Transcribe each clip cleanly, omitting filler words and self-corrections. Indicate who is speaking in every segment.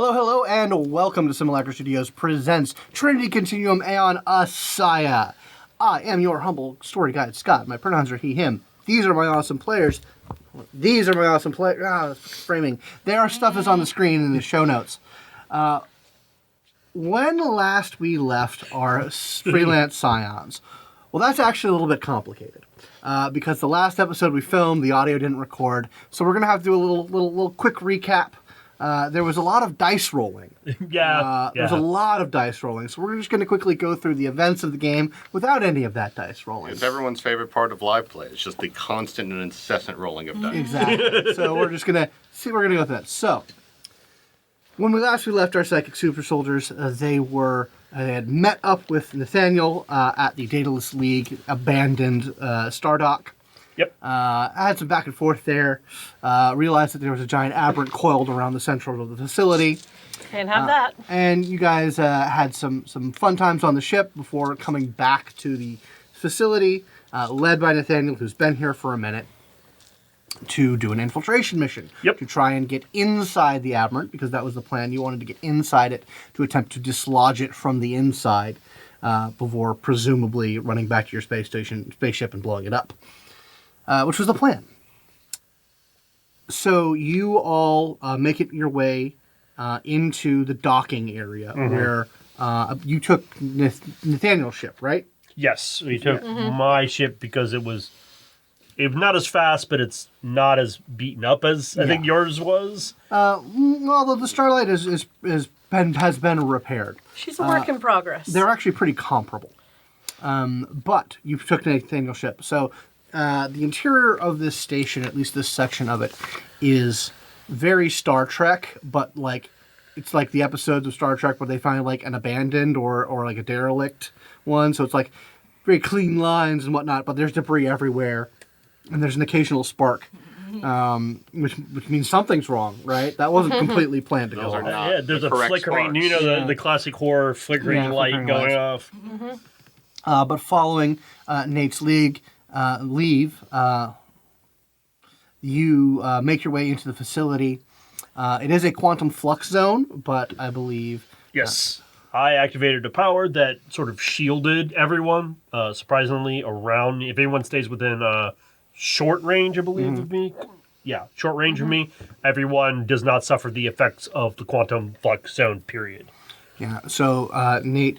Speaker 1: Hello, and welcome to Simulacra Studios presents Trinity Continuum Aeon ASIYAH. I am your humble story guide, Scott. My pronouns are he, him. These are my awesome players. Framing. Their stuff is on the screen in the show notes. When last we left our freelance scions, well, that's actually a little bit complicated. Because the last episode we filmed, the audio didn't record. So we're going to have to do a little quick recap. There was a lot of dice rolling. There's a lot of dice rolling. So we're just going to quickly go through the events of the game without any of that dice rolling.
Speaker 2: It's everyone's favorite part of live play. It's just the constant and incessant rolling of dice.
Speaker 1: Exactly. So we're just going to see where we're going to go with that. So, when we left our psychic super soldiers, they had met up with Nathaniel at the Daedalus League abandoned Stardock.
Speaker 3: Yep.
Speaker 1: Had some back and forth there. Realized that there was a giant aberrant coiled around the central of the facility.
Speaker 4: Can't have that.
Speaker 1: And you guys had some fun times on the ship before coming back to the facility, led by Nathaniel, who's been here for a minute, to do an infiltration mission.
Speaker 3: Yep.
Speaker 1: To try and get inside the aberrant, because that was the plan. You wanted to get inside it to attempt to dislodge it from the inside before presumably running back to your spaceship and blowing it up. Which was the plan. So you all make it your way into the docking area where you took Nathaniel's ship, right?
Speaker 3: Yes, we took my ship because it was not as fast, but it's not as beaten up as I think yours was.
Speaker 1: Well, the Starlight has been repaired.
Speaker 4: She's a work in progress.
Speaker 1: They're actually pretty comparable. But you took Nathaniel's ship. So the interior of this station, at least this section of it, is very Star Trek, but it's like the episodes of Star Trek where they find like an abandoned or like a derelict one. So it's like very clean lines and whatnot, but there's debris everywhere, and there's an occasional spark, which means something's wrong, right? That wasn't completely planned to go on.
Speaker 3: Yeah, there's a flickering,
Speaker 2: sparks.
Speaker 3: the classic horror flickering light
Speaker 1: flickering
Speaker 3: going
Speaker 1: lights.
Speaker 3: off.
Speaker 1: But following Nate's leave, you make your way into the facility. It is a quantum flux zone, but I believe...
Speaker 3: Yes. I activated a power that sort of shielded everyone, surprisingly, around... If anyone stays within short range, I believe, of me. Yeah, short range of me. Everyone does not suffer the effects of the quantum flux zone, period.
Speaker 1: Yeah, so Nate,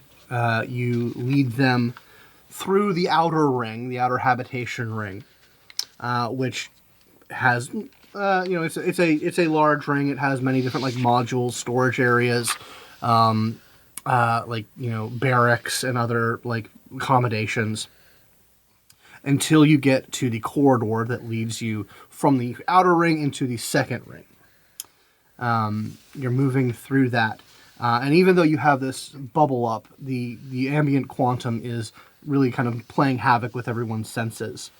Speaker 1: you lead them through the outer ring, the outer habitation ring, which has, it's a large ring. It has many different modules, storage areas, barracks and other accommodations. Until you get to the corridor that leads you from the outer ring into the second ring. You're moving through that. And even though you have this bubble up, the ambient quantum is really kind of playing havoc with everyone's senses.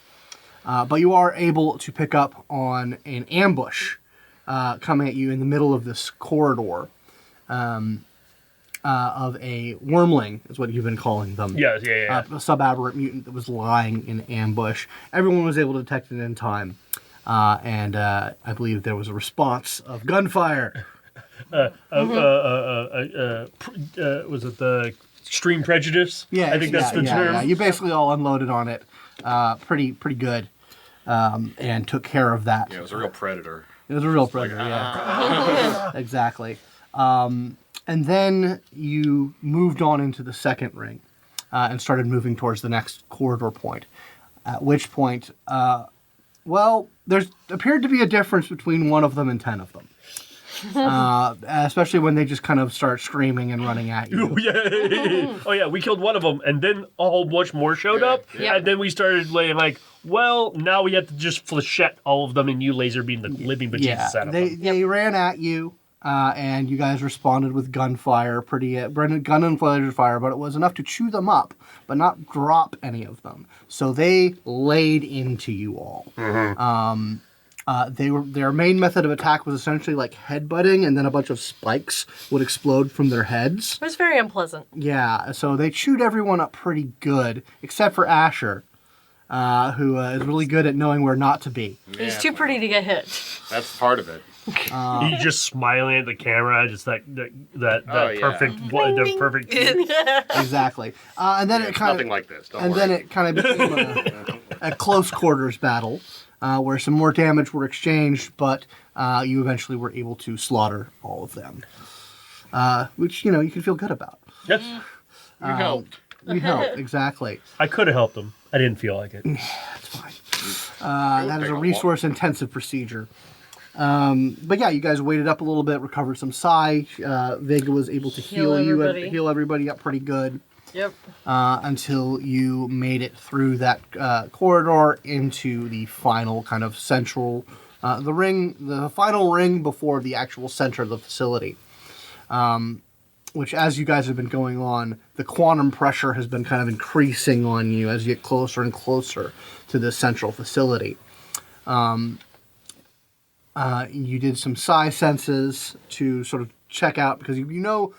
Speaker 1: But you are able to pick up on an ambush coming at you in the middle of this corridor of a wormling, is what you've been calling them.
Speaker 3: Yeah.
Speaker 1: A subaberrant mutant that was lying in ambush. Everyone was able to detect it in time. And I believe there was a response of gunfire.
Speaker 3: Was it the extreme prejudice?
Speaker 1: Yeah,
Speaker 3: I think that's the term.
Speaker 1: Yeah. You basically all unloaded on it, pretty good, and took care of that.
Speaker 2: Yeah, it was a real predator.
Speaker 1: It was a real predator. Yeah, exactly. And then you moved on into the second ring, and started moving towards the next corridor point. At which point, there appeared to be a difference between one of them and 10 of them. Especially when they just kind of start screaming and running at you.
Speaker 3: Oh yeah, we killed one of them, and then a whole bunch more showed up, and then we started laying now we have to just flechette all of them, and you laser beam the living bejesus out of them.
Speaker 1: They ran at you, and you guys responded with gunfire, gun and laser fire, but it was enough to chew them up, but not drop any of them. So they laid into you all. Their main method of attack was essentially headbutting, and then a bunch of spikes would explode from their heads.
Speaker 4: It was very unpleasant.
Speaker 1: Yeah, so they chewed everyone up pretty good, except for Asher, who is really good at knowing where not to be.
Speaker 4: He's too pretty to get hit.
Speaker 2: That's part of it.
Speaker 3: You just smiling at the camera, just that
Speaker 2: Oh, yeah.
Speaker 3: perfect.
Speaker 1: Exactly. And then
Speaker 2: Yeah,
Speaker 1: it
Speaker 2: it's
Speaker 1: kind
Speaker 2: nothing
Speaker 1: of,
Speaker 2: like this. Don't
Speaker 1: and
Speaker 2: worry.
Speaker 1: then it kind of became a close quarters battle, where some more damage were exchanged, but you eventually were able to slaughter all of them, which you can feel good about.
Speaker 3: Yes,
Speaker 2: You helped.
Speaker 1: You helped, exactly.
Speaker 3: I could have helped him. I didn't feel like it.
Speaker 1: That's fine.
Speaker 2: It would
Speaker 1: That is
Speaker 2: take
Speaker 1: a
Speaker 2: lot.
Speaker 1: resource-intensive procedure. But yeah, you guys waited up a little bit, recovered some psi. Vega was able to
Speaker 4: Heal everybody.
Speaker 1: heal everybody up pretty good
Speaker 4: Yep.
Speaker 1: until you made it through that corridor into the final kind of central, the final ring before the actual center of the facility. Which, as you guys have been going on, the quantum pressure has been kind of increasing on you as you get closer and closer to this central facility. You did some psi senses to sort of check out, because you know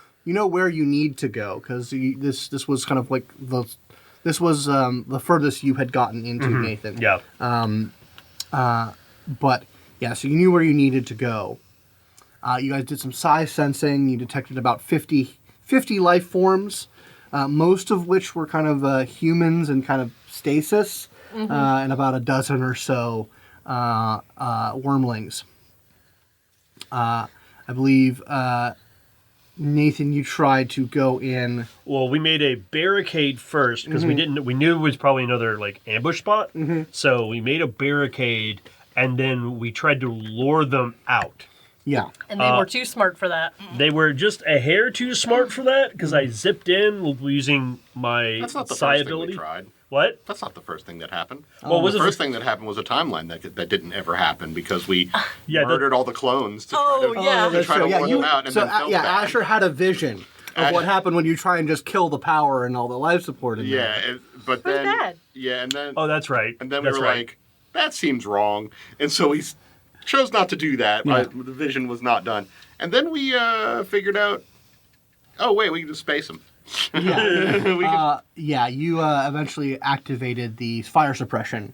Speaker 1: where you need to go, because this was kind of like the furthest you had gotten into, Nathan.
Speaker 3: Yeah.
Speaker 1: But yeah, so you knew where you needed to go. You guys did some psi sensing. You detected about 50 life forms, most of which were kind of humans and kind of stasis, and about a dozen or so wormlings. I believe, Nathan, you tried to go in.
Speaker 3: Well, we made a barricade first because we knew it was probably another like ambush spot. So we made a barricade and then we tried to lure them out.
Speaker 1: Yeah.
Speaker 4: And they were too smart for that.
Speaker 3: They were just a hair too smart for that because I zipped in using my
Speaker 2: That's not the
Speaker 3: psi
Speaker 2: first
Speaker 3: ability.
Speaker 2: thing we tried.
Speaker 3: What?
Speaker 2: That's not the first thing that happened.
Speaker 3: Well, was
Speaker 2: the
Speaker 3: it
Speaker 2: first thing that happened was a timeline that didn't ever happen because we
Speaker 3: Yeah,
Speaker 2: murdered all the clones to
Speaker 4: Oh,
Speaker 2: try to,
Speaker 4: yeah.
Speaker 2: to, try to warn them out and then felt bad.
Speaker 1: Asher had a vision of what happened when you try and just kill the power and all the life support in
Speaker 2: Yeah,
Speaker 1: there.
Speaker 2: but then
Speaker 4: bad.
Speaker 2: yeah, and then
Speaker 3: Oh, that's right.
Speaker 2: and then
Speaker 3: that's
Speaker 2: we were
Speaker 3: right.
Speaker 2: like, that seems wrong, and so we chose not to do that.
Speaker 1: Yeah.
Speaker 2: The vision was not done, and then we figured out, oh wait, we can just space them.
Speaker 1: Yeah. You eventually activated the fire suppression,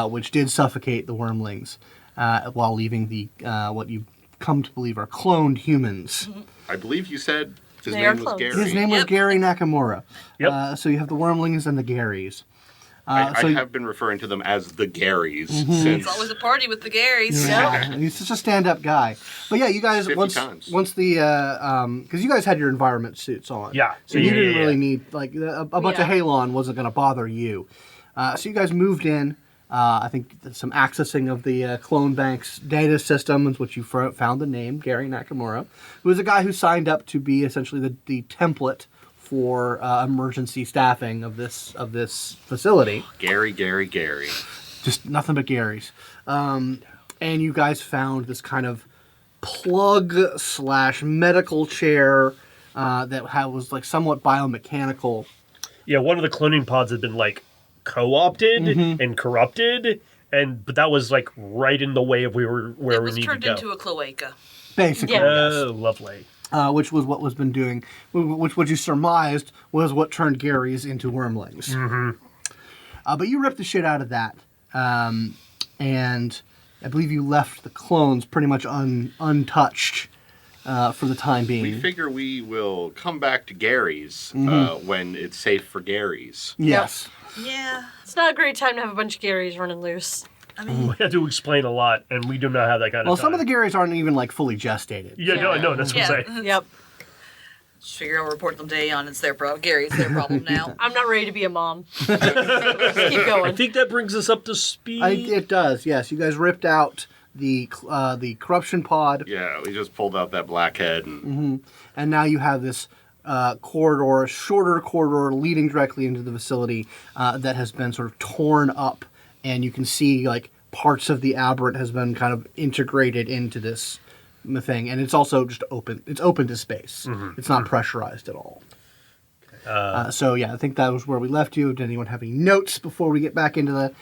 Speaker 1: which did suffocate the wormlings, while leaving the what you come to believe are cloned humans.
Speaker 2: I believe you said his
Speaker 4: They are
Speaker 2: name was
Speaker 4: clones.
Speaker 2: Gary.
Speaker 1: His name was Gary Nakamura.
Speaker 3: Yep.
Speaker 1: So you have the wormlings and the Garys.
Speaker 2: I
Speaker 1: so
Speaker 2: have been referring to them as the Garys
Speaker 1: Mm-hmm.
Speaker 2: since.
Speaker 5: It's always a party with the Garys.
Speaker 1: Yeah, he's such a stand-up guy. But yeah, you guys
Speaker 2: 50
Speaker 1: once
Speaker 2: times.
Speaker 1: the because you guys had your environment suits on.
Speaker 3: Yeah.
Speaker 1: So you didn't
Speaker 3: Yeah.
Speaker 1: really need like a bunch of
Speaker 4: Yeah.
Speaker 1: halon wasn't going to bother you. So you guys moved in. I think some accessing of the clone bank's data systems, which you found the name Gary Nakamura, who was a guy who signed up to be essentially the template for emergency staffing of this facility.
Speaker 2: Gary.
Speaker 1: Just nothing but Garys. And you guys found this kind of plug/medical chair that was like somewhat biomechanical.
Speaker 3: Yeah, one of the cloning pods had been like co-opted and corrupted, but that was like right in the way of where
Speaker 5: It
Speaker 3: we
Speaker 5: was
Speaker 3: needed
Speaker 5: turned
Speaker 3: to go.
Speaker 5: into a cloaca.
Speaker 1: Basically,
Speaker 4: Yeah.
Speaker 3: Oh, lovely.
Speaker 1: which was what was been doing, which what you surmised was what turned Gary's into wormlings. But you ripped the shit out of that, and I believe you left the clones pretty much untouched for the time being.
Speaker 2: We figure we will come back to Gary's when it's safe for Gary's.
Speaker 1: Yes.
Speaker 5: Yeah.
Speaker 4: It's not a great time to have a bunch of Garys running loose.
Speaker 5: I mean,
Speaker 3: We had to explain a lot, and we do not have that kind
Speaker 1: Well,
Speaker 3: of time.
Speaker 1: some of the Garys aren't even like fully gestated.
Speaker 3: Yeah, no, that's what I'm saying.
Speaker 4: Yep.
Speaker 5: just figure I'll report them to Aeon. It's their problem. Gary's their problem now.
Speaker 4: I'm not ready to be a mom. Just keep
Speaker 3: I
Speaker 4: going.
Speaker 3: think that brings us up to speed.
Speaker 1: It does. Yes, you guys ripped out the corruption pod.
Speaker 2: Yeah, we just pulled out that blackhead and
Speaker 1: And now you have this shorter corridor leading directly into the facility that has been sort of torn up, and you can see like parts of the aberrant has been kind of integrated into this thing, and it's also just open. It's open to space. It's not pressurized at all. So yeah, I think that was where we left you. Did anyone have any notes before we get back into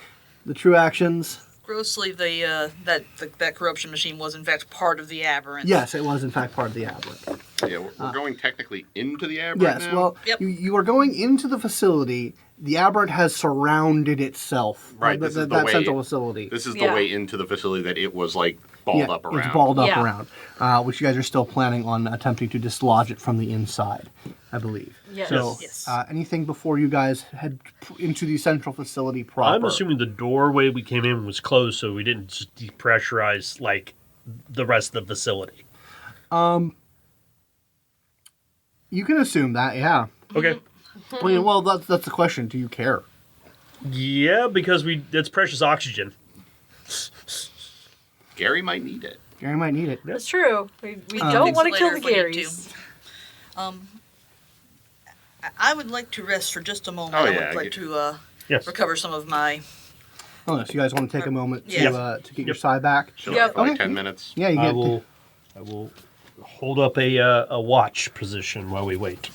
Speaker 1: the true actions?
Speaker 5: Grossly, that corruption machine was in fact part of the aberrant.
Speaker 1: Yes, it was in fact part of the aberrant.
Speaker 2: Yeah, we're going technically into the aberrant
Speaker 1: Yes,
Speaker 2: now?
Speaker 1: well,
Speaker 5: Yep.
Speaker 1: you are going into the facility. The aberrant has surrounded itself.
Speaker 2: Right, this is the
Speaker 1: that
Speaker 2: way
Speaker 1: central facility.
Speaker 2: This is the
Speaker 4: Yeah.
Speaker 2: way into the facility that it was, like, balled up around.
Speaker 1: It's balled up
Speaker 4: Yeah.
Speaker 1: around, which you guys are still planning on attempting to dislodge it from the inside, I believe.
Speaker 4: Yes.
Speaker 1: So,
Speaker 5: Yes.
Speaker 1: anything before you guys head into the central facility proper?
Speaker 3: I'm assuming the doorway we came in was closed, so we didn't just depressurize like the rest of the facility.
Speaker 1: You can assume that, yeah.
Speaker 3: Okay.
Speaker 1: I mean, well, that's the question. Do you care?
Speaker 3: Yeah, because it's precious oxygen.
Speaker 2: Gary might need it.
Speaker 1: Gary might need it.
Speaker 4: That's true. We
Speaker 5: We
Speaker 4: don't
Speaker 5: fix
Speaker 4: want
Speaker 5: it
Speaker 4: to kill
Speaker 5: later
Speaker 4: the
Speaker 5: if we need
Speaker 4: Garys.
Speaker 5: I would like to rest for just a moment.
Speaker 2: Oh,
Speaker 5: I
Speaker 2: yeah,
Speaker 5: would like
Speaker 2: you-
Speaker 5: to
Speaker 3: Yes.
Speaker 5: recover some of my.
Speaker 1: Oh, so you guys want to take a moment to
Speaker 5: Yeah.
Speaker 1: to get your psi back?
Speaker 2: Sure,
Speaker 4: Yep.
Speaker 2: for like
Speaker 1: Okay.
Speaker 2: 10 minutes.
Speaker 1: Yeah, you
Speaker 3: I
Speaker 1: get.
Speaker 3: will hold up a watch position while we wait.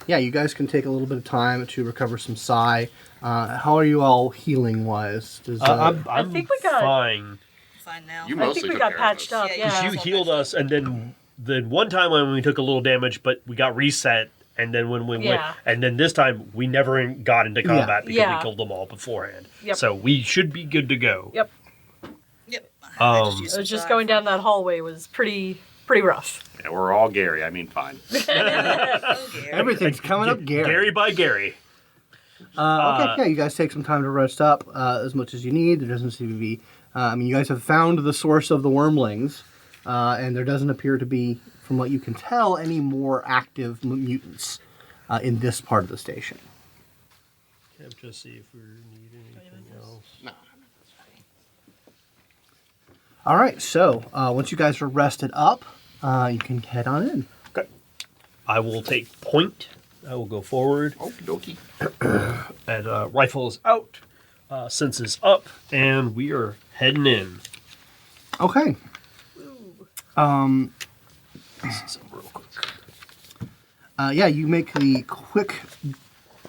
Speaker 1: Yeah, you guys can take a little bit of time to recover some psi. How are you all healing wise? Does,
Speaker 3: I'm
Speaker 4: think we got-
Speaker 3: fine.
Speaker 5: Fine now.
Speaker 2: You
Speaker 4: I
Speaker 2: mostly
Speaker 4: think we
Speaker 2: took
Speaker 4: got
Speaker 2: care of
Speaker 4: patched
Speaker 2: us.
Speaker 4: up.
Speaker 5: Yeah,
Speaker 4: Yeah.
Speaker 3: You healed us, and then one time when we took a little damage, but we got reset. And then when we went,
Speaker 4: Yeah.
Speaker 3: and then this time we never got into combat because
Speaker 4: Yeah.
Speaker 3: we killed them all beforehand.
Speaker 4: Yep.
Speaker 3: So we should be good to go.
Speaker 4: Yep.
Speaker 5: Yep.
Speaker 3: Um,
Speaker 4: It was just going down that hallway was pretty rough.
Speaker 2: Yeah, we're all Gary. I mean, fine.
Speaker 1: everything's coming up, Gary.
Speaker 3: Gary by Gary.
Speaker 1: Okay, yeah, you guys take some time to rest up as much as you need. There doesn't seem to be. I mean, you guys have found the source of the wormlings, and there doesn't appear to be, from what you can tell, any more active mutants in this part of the station.
Speaker 3: Can't just see if we need anything else.
Speaker 2: No.
Speaker 1: All right, so once you guys are rested up, you can head on in.
Speaker 3: Okay. I will take point. I will go forward.
Speaker 2: Okie dokie.
Speaker 3: And rifle is out. Senses up. And we are heading in.
Speaker 1: Okay.
Speaker 3: This is real quick.
Speaker 1: Yeah, you make the quick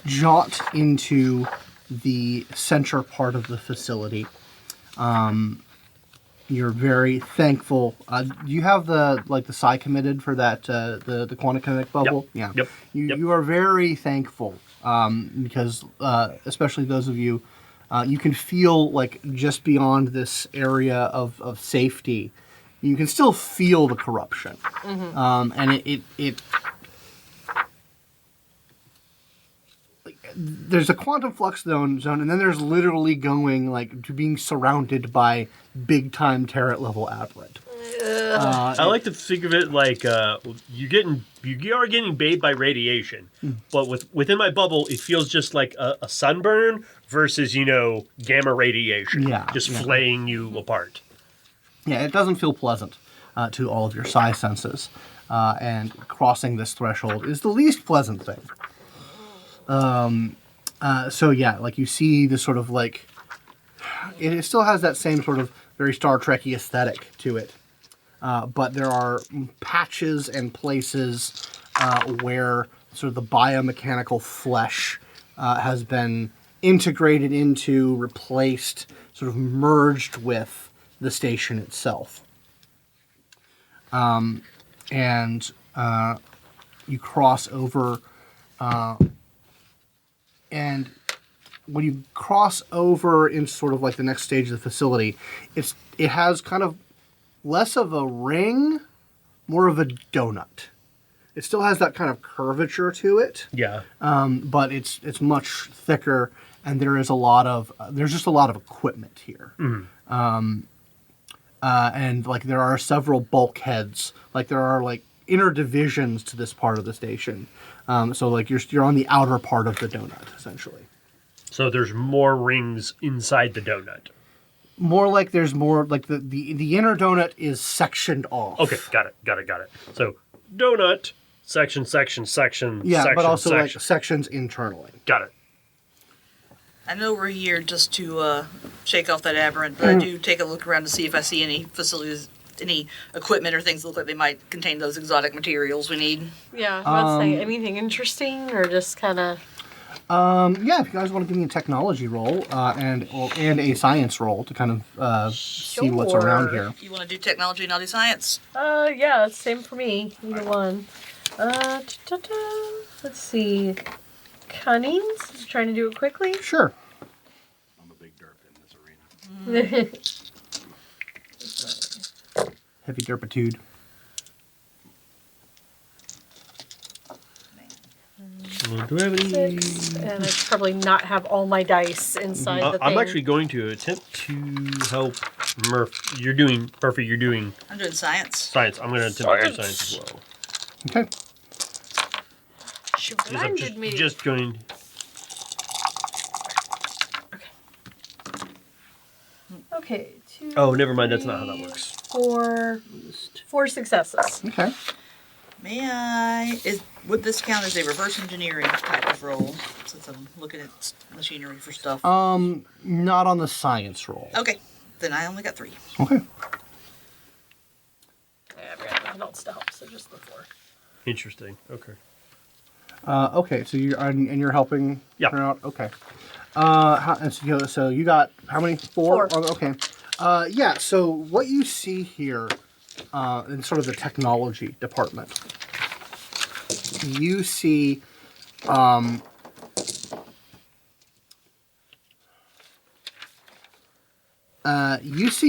Speaker 1: jaunt into the center part of the facility. You're very thankful. Do you have the psi committed for that the quantum kinetic bubble?
Speaker 3: Yep.
Speaker 1: Yeah.
Speaker 3: Yep.
Speaker 1: You are very thankful because especially those of you, you can feel like just beyond this area of safety, you can still feel the corruption, and it there's a quantum flux zone, and then there's literally going like to being surrounded by big time Terran level aberrant.
Speaker 3: I like to think of it like you are getting bathed by radiation, but within my bubble, it feels just like a sunburn versus gamma radiation, just flaying you apart.
Speaker 1: Yeah, it doesn't feel pleasant to all of your psi senses, and crossing this threshold is the least pleasant thing. So yeah, like you see this sort of like, it still has that same sort of very Star Trek-y aesthetic to it. But there are patches and places where sort of the biomechanical flesh has been integrated into, replaced, sort of merged with the station itself. And you cross over, and when you cross over into sort of like the next stage of the facility, it has kind of less of a ring, more of a donut. It still has that kind of curvature to it,
Speaker 3: Yeah.
Speaker 1: but it's much thicker, and there's just a lot of equipment here. And like there are several bulkheads, like there are like inner divisions to this part of the station. So like you're on the outer part of the donut essentially.
Speaker 3: So there's more rings inside the donut.
Speaker 1: More like there's more like the inner donut is sectioned off.
Speaker 3: Okay, got it. So donut, section,
Speaker 1: Yeah,
Speaker 3: section,
Speaker 1: but also
Speaker 3: section.
Speaker 1: like sections internally.
Speaker 3: Got it.
Speaker 5: I know we're here just to shake off that aberrant, but I do take a look around to see if I see any facilities, any equipment or things that look like they might contain those exotic materials we need.
Speaker 4: Yeah, I was saying anything interesting or just kind of.
Speaker 1: Yeah, if you guys want to give me a technology roll and a science roll to kind of see what's around
Speaker 4: Sure.
Speaker 1: here.
Speaker 5: You want to do technology, not do science?
Speaker 4: Yeah, same for me. Either one. Let's see. Cunnings? Just trying to do it quickly.
Speaker 1: Sure.
Speaker 2: I'm a big derp in this arena.
Speaker 1: Heavy derpitude.
Speaker 3: Do I have any?
Speaker 4: 6, and I should probably not have all my dice inside the thing.
Speaker 3: I'm actually going to attempt to help Murph. You're doing
Speaker 5: I'm doing science.
Speaker 3: science. I'm going to attempt to do science as well.
Speaker 1: Okay.
Speaker 4: She
Speaker 3: Because I'm
Speaker 4: reminded me.
Speaker 3: just going.
Speaker 4: Okay. 2.
Speaker 3: Oh, never mind. That's not how that works.
Speaker 4: 4 successes.
Speaker 1: Okay.
Speaker 5: Would this count as a reverse engineering type of role? Since I'm looking at machinery for stuff.
Speaker 1: Not on the science roll.
Speaker 5: Okay, then I only got 3.
Speaker 1: Okay.
Speaker 4: Yeah, I've got nothing else to help, so just the 4.
Speaker 3: Interesting. Okay.
Speaker 1: Okay, so you're helping
Speaker 3: Yeah.
Speaker 1: her out? Okay. So you got how many? 4?
Speaker 4: 4.
Speaker 1: Oh, okay. Yeah, so what you see here in sort of the technology department, you see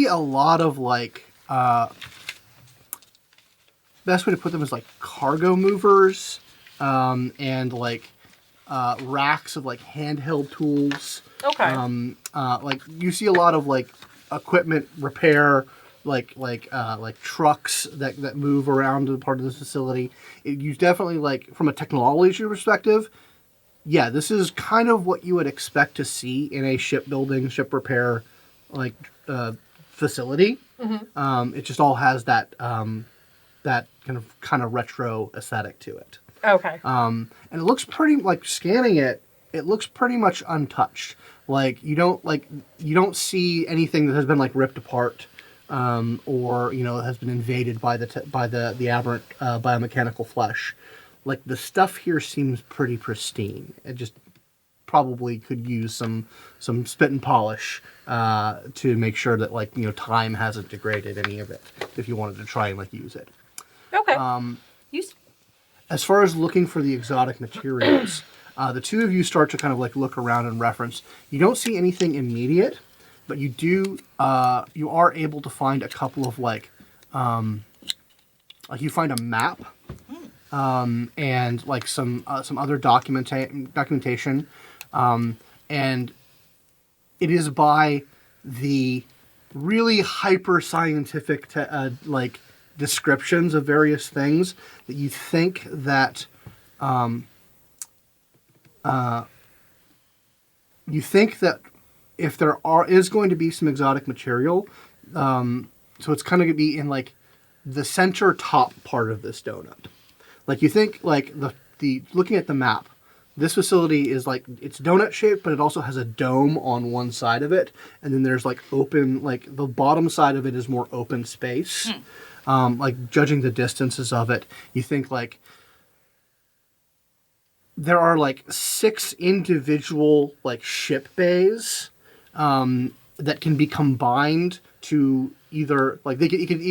Speaker 1: a lot of like best way to put them is like cargo movers and like racks of like handheld tools.
Speaker 4: Okay.
Speaker 1: Like you see a lot of like equipment repair, like trucks that move around to the part of this facility. You definitely like from a technology perspective. Yeah, this is kind of what you would expect to see in a shipbuilding, ship repair, like facility. Mm-hmm. It just all has that that kind of retro aesthetic to it.
Speaker 4: Okay.
Speaker 1: And it looks pretty like scanning it. It looks pretty much untouched. Like you don't see anything that has been like ripped apart, or has been invaded by the aberrant biomechanical flesh. Like the stuff here seems pretty pristine. It just probably could use some spit and polish to make sure that time hasn't degraded any of it. If you wanted to try and use it.
Speaker 4: Okay.
Speaker 1: As far as looking for the exotic materials, the two of you start to kind of look around and reference. You don't see anything immediate, but you do. You are able to find a couple of you find a map, and some other documentation, and it is by the really hyper scientific descriptions of various things that you think that if there is going to be some exotic material, so it's kind of going to be in the center top part of this donut. You think the looking at the map, this facility is it's donut shaped, but it also has a dome on one side of it, and then there's open the bottom side of it is more open space. Judging the distances of it, you think there are 6 individual ship bays that can be combined to either they could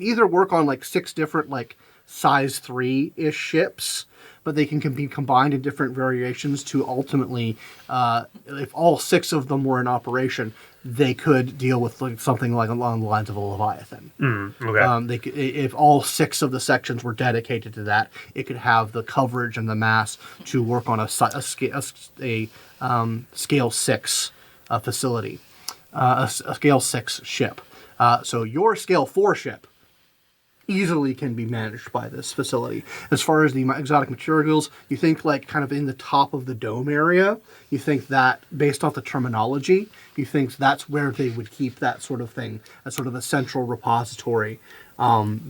Speaker 1: either work on 6 different size 3-ish ships, but they can be combined in different variations to ultimately, if all 6 of them were in operation, they could deal with something along the lines of a Leviathan.
Speaker 3: Okay.
Speaker 1: They could, if all 6 of the sections were dedicated to that, it could have the coverage and the mass to work on a scale 6 facility, a scale 6 ship. So your scale 4 ship easily can be managed by this facility. As far as the exotic materials, you think kind of in the top of the dome area, you think that based off the terminology, you think that's where they would keep that sort of thing, as sort of a central repository,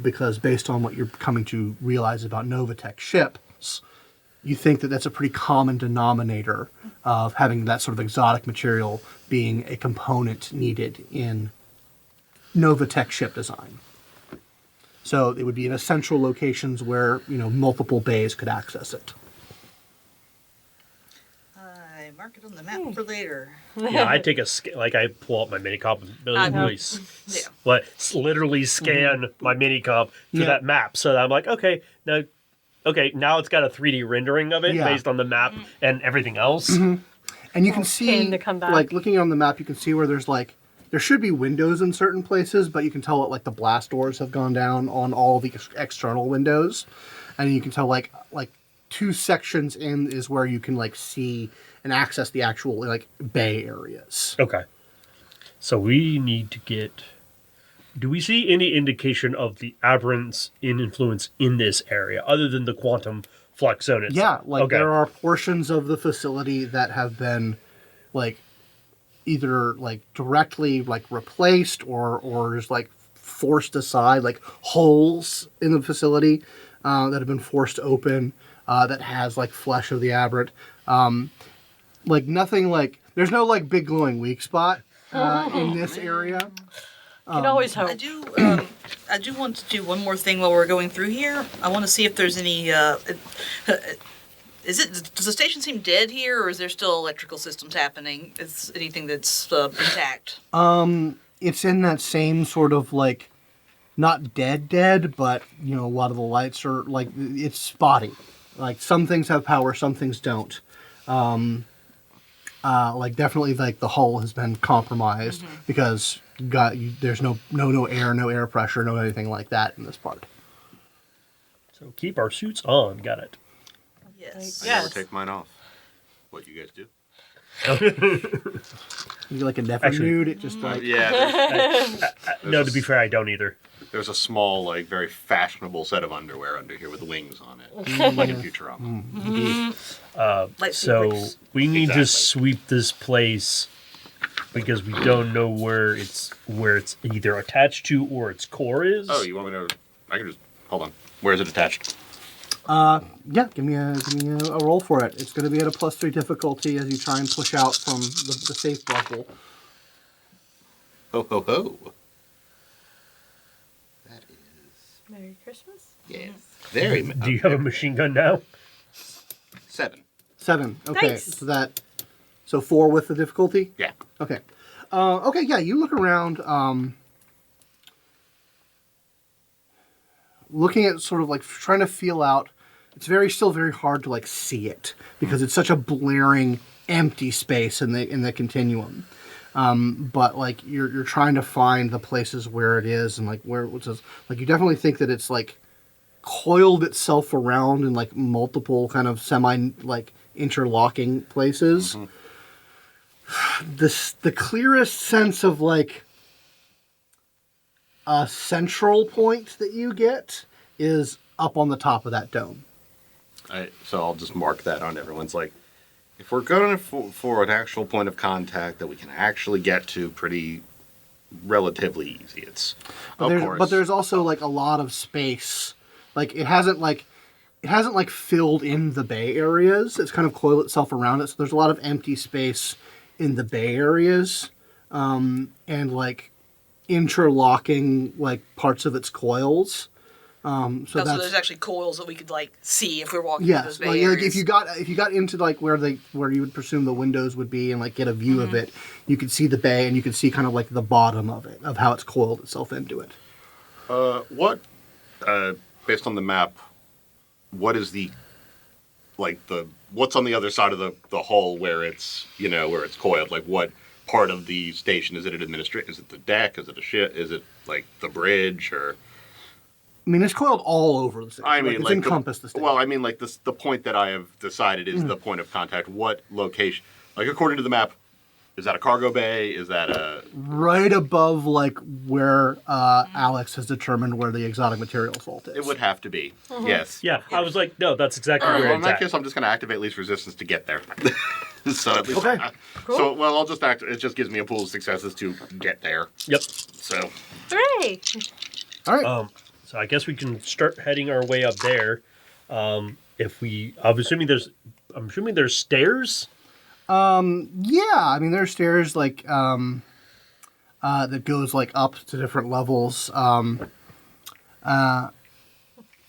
Speaker 1: because based on what you're coming to realize about Novatech ships, you think that that's a pretty common denominator of having that sort of exotic material being a component needed in Novatech ship design. So it would be in essential locations where multiple bays could access it.
Speaker 5: Mark it on the map for later.
Speaker 3: Yeah, I take I pull up my mini comp and literally, literally scan my mini comp to that map. So that I'm like, okay, now it's got a 3D rendering of it based on the map and everything else.
Speaker 1: And you can see,
Speaker 4: to come back.
Speaker 1: like, looking on the map, you can see where there's, like, there should be windows in certain places, but you can tell that, like, the blast doors have gone down on all the external windows. And you can tell, like 2 sections in is where you can, like, see and access the actual, like, bay areas.
Speaker 3: Okay. So we need to get... Do we see any indication of the aberrance in influence in this area, other than the quantum flux zone itself?
Speaker 1: Yeah, like, there are portions of the facility that have been, like, either, like, directly, like, replaced or just, like, forced aside, like, holes in the facility that have been forced open. That has, like, flesh of the aberrant. Like, nothing, like... There's no, like, big glowing weak spot in this area.
Speaker 4: Can always hope.
Speaker 5: I do want to do one more thing while we're going through here. I want to see if there's any. Does the station seem dead here, or is there still electrical systems happening? Is anything that's intact?
Speaker 1: It's in that same sort of, like, not dead, but, you know, a lot of the lights are, like, it's spotty. Like, some things have power, some things don't. Like, definitely, like, the hull has been compromised because there's no air, no air pressure, no anything like that in this part.
Speaker 3: So keep our suits on. Got it.
Speaker 5: Yes.
Speaker 2: I never take mine off. What you guys do?
Speaker 1: You like a never nude, it just like...
Speaker 3: No, to be fair, I don't either.
Speaker 2: There's a small, like, very fashionable set of underwear under here with wings on it. Like in Futurama.
Speaker 3: So we need to sweep this place because we don't know where it's either attached to or its core is.
Speaker 2: Oh, you want me to... I can just... Hold on. Where is it attached?
Speaker 1: Yeah, give me a roll for it. It's going to be at a +3 difficulty as you try and push out from the safe bubble.
Speaker 2: Ho, ho, ho. That is...
Speaker 4: Merry Christmas.
Speaker 2: Yes. Very...
Speaker 3: Do you have a machine gun now?
Speaker 2: 7.
Speaker 1: 7. Okay,
Speaker 4: Nice.
Speaker 1: so 4 with the difficulty?
Speaker 2: Yeah.
Speaker 1: Okay. Okay, yeah, you look around, looking at sort of like trying to feel out. It's still very hard to like see it because it's such a blaring, empty space in the continuum. But like you're trying to find the places where it is and like where it is. Like you definitely think that it's like coiled itself around in like multiple kind of semi like interlocking places. The clearest sense of like a central point that you get is up on the top of that dome.
Speaker 2: So I'll just mark that on everyone's like, if we're going for an actual point of contact that we can actually get to pretty relatively easy, it's
Speaker 1: But there's also like a lot of space. Like it hasn't filled in the bay areas. It's kind of coiled itself around it. So there's a lot of empty space in the bay areas, and like interlocking like parts of its coils. So
Speaker 5: there's actually coils that we could like see if we're walking through those bay
Speaker 1: like
Speaker 5: areas.
Speaker 1: if you got into like where you would presume the windows would be and like get a view of it, you could see the bay and you could see kind of like the bottom of it, of how it's coiled itself into it.
Speaker 2: Based on the map, what is what's on the other side of the hull where it's coiled? Like what part of the station is it? Is it the deck? Is it a ship? Is it like the bridge or?
Speaker 1: I mean, it's coiled all over the station.
Speaker 2: I mean,
Speaker 1: it's encompassed the station.
Speaker 2: Well, I mean, like the point that I have decided is the point of contact. What location? Like according to the map, is that a cargo bay? Is that a
Speaker 1: right above like where Alex has determined where the exotic materials vault is?
Speaker 2: It would have to be. Yes.
Speaker 3: Yeah, I was like, no, that's exactly where
Speaker 2: Well, in
Speaker 3: it's
Speaker 2: that
Speaker 3: at.
Speaker 2: case, I'm just going to activate least resistance to get there. So at least,
Speaker 1: Okay.
Speaker 4: Cool.
Speaker 2: So well, I'll just it just gives me a pool of successes to get there.
Speaker 3: Yep.
Speaker 2: So
Speaker 4: Hooray!
Speaker 1: All right.
Speaker 3: So I guess we can start heading our way up there. I'm assuming there's stairs.
Speaker 1: Yeah, I mean there's stairs like that goes like up to different levels.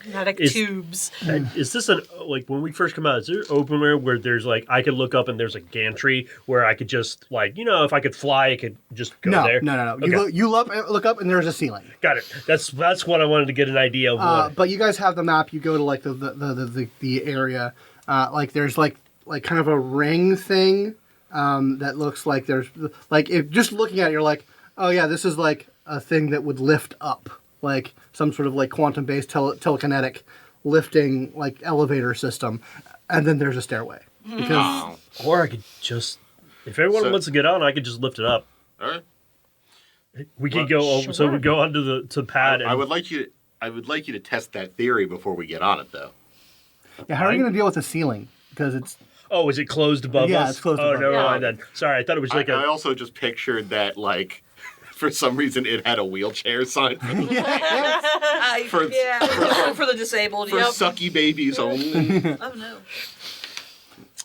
Speaker 4: Pneumatic tubes.
Speaker 3: Is this like when we first come out? Is there openware where there's like I could look up and there's a gantry where I could just like if I could fly, I could just go there.
Speaker 1: No.
Speaker 3: Okay.
Speaker 1: You look up and there's a ceiling.
Speaker 3: Got it. That's what I wanted to get an idea of.
Speaker 1: But you guys have the map. You go to like the area. Like there's like kind of a ring thing that looks like there's like if just looking at it, you're like, oh yeah, this is like a thing that would lift up, like some sort of like quantum-based telekinetic lifting like elevator system, and then there's a stairway. Because
Speaker 3: or I could just, if everyone wants to get on, I could just lift it up.
Speaker 2: All right.
Speaker 3: We could go over, so we go onto the pad.
Speaker 2: I would like you to test that theory before we get on it, though.
Speaker 1: yeah, how are you going to deal with the ceiling? Because it's
Speaker 3: Oh, is it closed above us?
Speaker 1: Yeah, it's closed
Speaker 3: Oh,
Speaker 1: above
Speaker 3: never
Speaker 4: us.
Speaker 3: mind then. Sorry, I thought it was like
Speaker 2: I also just pictured that, like, for some reason it had a wheelchair sign for the,
Speaker 5: For the disabled.
Speaker 2: for
Speaker 5: Yep.
Speaker 2: sucky babies only.
Speaker 5: Oh no.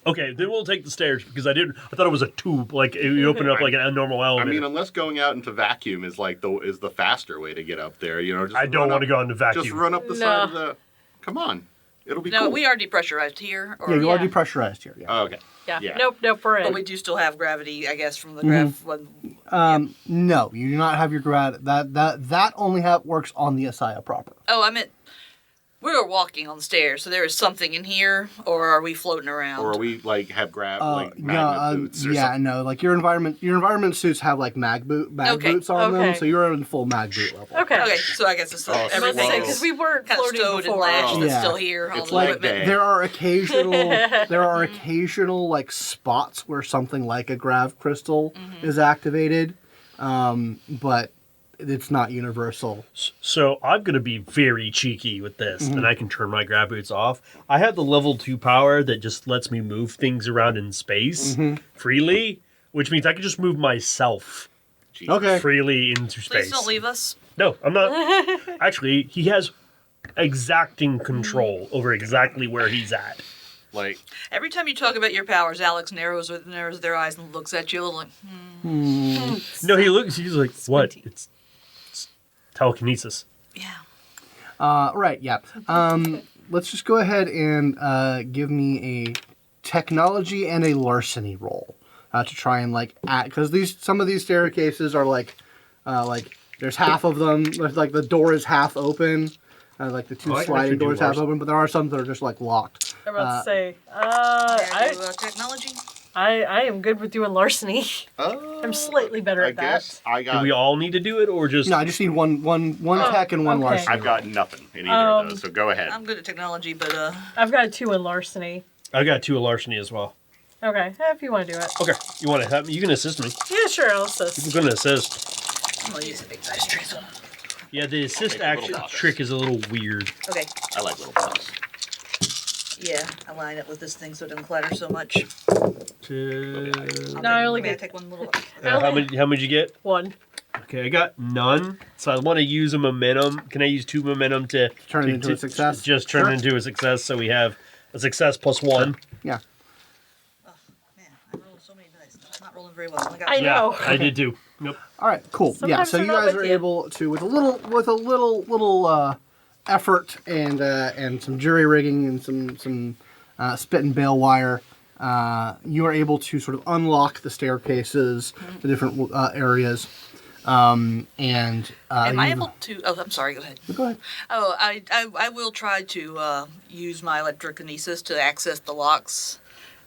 Speaker 3: Okay, then we'll take the stairs because I thought it was a tube, like you open it up like a normal
Speaker 2: I
Speaker 3: elevator.
Speaker 2: mean, unless going out into vacuum is like the faster way to get up there, Just
Speaker 3: I don't want to go into vacuum.
Speaker 2: Just run up the side of the. Come on, it'll be
Speaker 5: No,
Speaker 2: cool.
Speaker 5: we are depressurized here. Or,
Speaker 1: yeah, you are
Speaker 4: Yeah.
Speaker 1: depressurized here. Yeah.
Speaker 2: Oh, okay.
Speaker 4: Yeah.
Speaker 2: Yeah.
Speaker 4: Nope, we're in.
Speaker 5: But we do still have gravity, I guess, from the grav.
Speaker 1: No, you do not have your grad. That only works on the ASIYAH proper.
Speaker 5: Oh, I meant we were walking on the stairs, so there is something in here, or are we floating around?
Speaker 2: Or we like have like magnet boots or
Speaker 1: yeah,
Speaker 2: something.
Speaker 1: no, like your environment suits have like mag
Speaker 5: Okay.
Speaker 1: boots on them,
Speaker 4: Okay.
Speaker 1: so you're in full mag boot level.
Speaker 4: Okay.
Speaker 5: Okay, so I guess it's
Speaker 2: Oh,
Speaker 4: I was
Speaker 5: everything
Speaker 2: whoa.
Speaker 4: because we weren't
Speaker 5: kind of
Speaker 4: floating
Speaker 5: stowed and
Speaker 4: before.
Speaker 5: lashed
Speaker 1: Yeah.
Speaker 5: that's still here. All
Speaker 2: It's
Speaker 5: the
Speaker 2: like
Speaker 5: equipment.
Speaker 1: There are occasional like spots where something like a grav crystal is activated, but it's not universal.
Speaker 3: So I'm going to be very cheeky with this, and I can turn my grab boots off. I have the level 2 power that just lets me move things around in space freely, which means I can just move myself
Speaker 2: Jeez.
Speaker 1: Okay.
Speaker 3: freely into space.
Speaker 5: Please don't leave us.
Speaker 3: No, I'm not. Actually, he has exacting control over exactly where he's at.
Speaker 2: Like
Speaker 5: Every time you talk about your powers, Alex narrows their eyes and looks at you like,
Speaker 3: No, he's like, what? It's telekinesis.
Speaker 5: yeah.
Speaker 1: Right. Yeah. Let's just go ahead and give me a technology and a larceny roll to try and like because some of these staircases are like there's half of them like the door is half open. Like the two
Speaker 3: I can
Speaker 1: sliding
Speaker 3: actually do
Speaker 1: doors half
Speaker 3: larceny.
Speaker 1: open, but there are some that are just like locked.
Speaker 4: I'm about to say,
Speaker 5: I do technology.
Speaker 4: I am good with doing larceny. I'm slightly better
Speaker 2: I
Speaker 4: at that.
Speaker 2: guess I
Speaker 3: Do
Speaker 2: got.
Speaker 3: we all need to do it, or just
Speaker 1: No, I just need one tech and one
Speaker 4: okay.
Speaker 1: larceny.
Speaker 2: I've got nothing in either of those, so go ahead.
Speaker 5: I'm good at technology, but
Speaker 4: I've got a 2 in larceny.
Speaker 3: I got 2 of larceny as well.
Speaker 4: Okay, if you want to do it.
Speaker 3: Okay, you want to help me? You can assist me.
Speaker 4: Yeah, sure, I'll assist.
Speaker 3: I'm going to assist.
Speaker 5: I'm gonna use the big dice trace.
Speaker 3: Yeah, the assist
Speaker 2: take a little
Speaker 3: action
Speaker 2: box.
Speaker 3: trick is a little weird.
Speaker 5: Okay.
Speaker 2: I like little box.
Speaker 5: Yeah, I line it with this thing so it doesn't clatter so much.
Speaker 4: No, I only
Speaker 5: May I
Speaker 4: get
Speaker 5: take one little.
Speaker 3: How many you get?
Speaker 4: 1.
Speaker 3: Okay, I got none. So I want to use a momentum. Can I use 2 momentum to
Speaker 1: Turn it into a success?
Speaker 3: Just turn
Speaker 1: Sure.
Speaker 3: it into a success, so we have a success plus 1.
Speaker 1: Yeah.
Speaker 5: Oh man, I rolled so many dice. I'm not rolling very well. Oh my gosh.
Speaker 4: I know.
Speaker 3: Yeah, I did too. Nope.
Speaker 1: All right, cool. Yeah,
Speaker 4: Sometimes
Speaker 1: so
Speaker 4: they're
Speaker 1: you
Speaker 4: not
Speaker 1: guys
Speaker 4: with
Speaker 1: are
Speaker 4: you.
Speaker 1: able to with a little effort and some jury rigging and some spit and bale wire. You are able to sort of unlock the staircases, the different areas, and
Speaker 5: Am I
Speaker 1: you-
Speaker 5: able to? Oh, I'm sorry. Go ahead.
Speaker 1: Go ahead.
Speaker 5: Oh, I will try to use my electrokinesis to access the locks,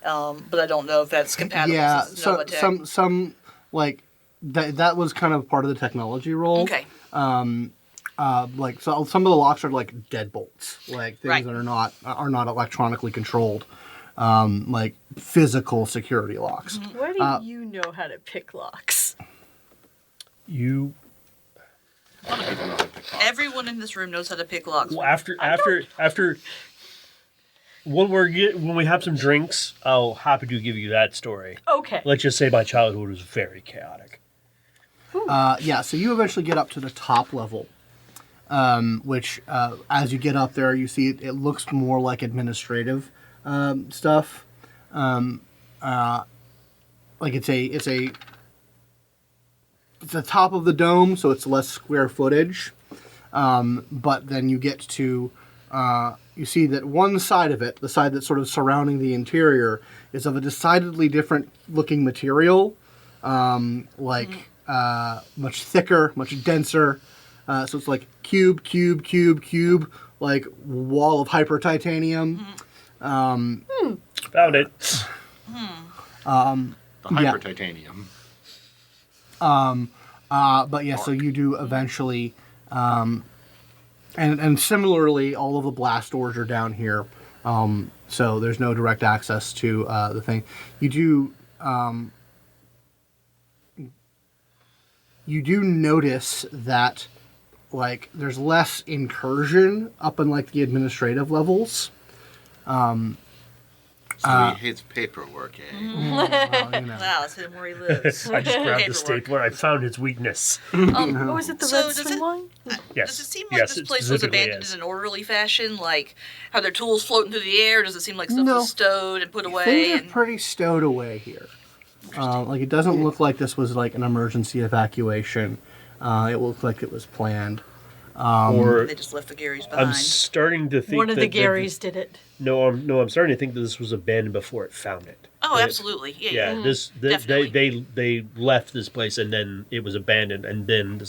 Speaker 5: but I don't know if that's compatible.
Speaker 1: Yeah,
Speaker 5: since it's
Speaker 1: so
Speaker 5: Nova Tech.
Speaker 1: some like that was kind of part of the technology role.
Speaker 5: Okay.
Speaker 1: Like so some of the locks are like deadbolts, like things
Speaker 5: Right.
Speaker 1: that are not electronically controlled, like physical security locks.
Speaker 4: Where do you know how to pick locks?
Speaker 3: You
Speaker 2: A lot of people know how to pick locks.
Speaker 5: Everyone in this room knows how to pick locks.
Speaker 3: well, after when we have some drinks, I'll happy to give you that story.
Speaker 4: Okay.
Speaker 3: Let's just say my childhood was very chaotic.
Speaker 1: Yeah, so you eventually get up to the top level, which as you get up there, you see it looks more like administrative stuff. Like it's the top of the dome, so it's less square footage. But then you get to you see that one side of it, the side that's sort of surrounding the interior, is of a decidedly different looking material, much thicker, much denser. So it's like cube, like wall of hyper titanium.
Speaker 3: Found it.
Speaker 2: The hyper titanium.
Speaker 1: But yeah, so you do eventually, and similarly, all of the blast doors are down here. So there's no direct access to the thing. You do notice that, like, there's less incursion up in like the administrative levels.
Speaker 2: So he hates paperwork, eh?
Speaker 1: Well,
Speaker 5: Wow, let's hit him where he lives.
Speaker 3: I just grabbed the
Speaker 5: Paperwork.
Speaker 3: stapler. I found its weakness.
Speaker 4: Oh, is it the
Speaker 5: So
Speaker 4: red
Speaker 5: does
Speaker 4: swing
Speaker 5: it-
Speaker 4: line?
Speaker 3: Yes.
Speaker 5: Does it seem like
Speaker 3: Yes,
Speaker 5: this
Speaker 3: it
Speaker 5: place was
Speaker 3: specifically
Speaker 5: abandoned
Speaker 3: is.
Speaker 5: in an orderly fashion? Like, are there tools floating through the air? Does it seem like stuff
Speaker 1: No.
Speaker 5: was stowed and put away?
Speaker 1: Things are
Speaker 5: And
Speaker 1: pretty stowed away here. Like, it doesn't look like this was like an emergency evacuation. It looked like it was planned.
Speaker 3: Or
Speaker 5: they just left the Garys behind.
Speaker 3: I'm starting to think
Speaker 4: One of the
Speaker 3: that
Speaker 4: Garys did it.
Speaker 3: No, I'm starting to think that this was abandoned before it found it.
Speaker 5: Oh,
Speaker 3: That-
Speaker 5: absolutely. Yeah.
Speaker 3: Yeah,
Speaker 5: Definitely.
Speaker 3: they left this place and then it was abandoned and then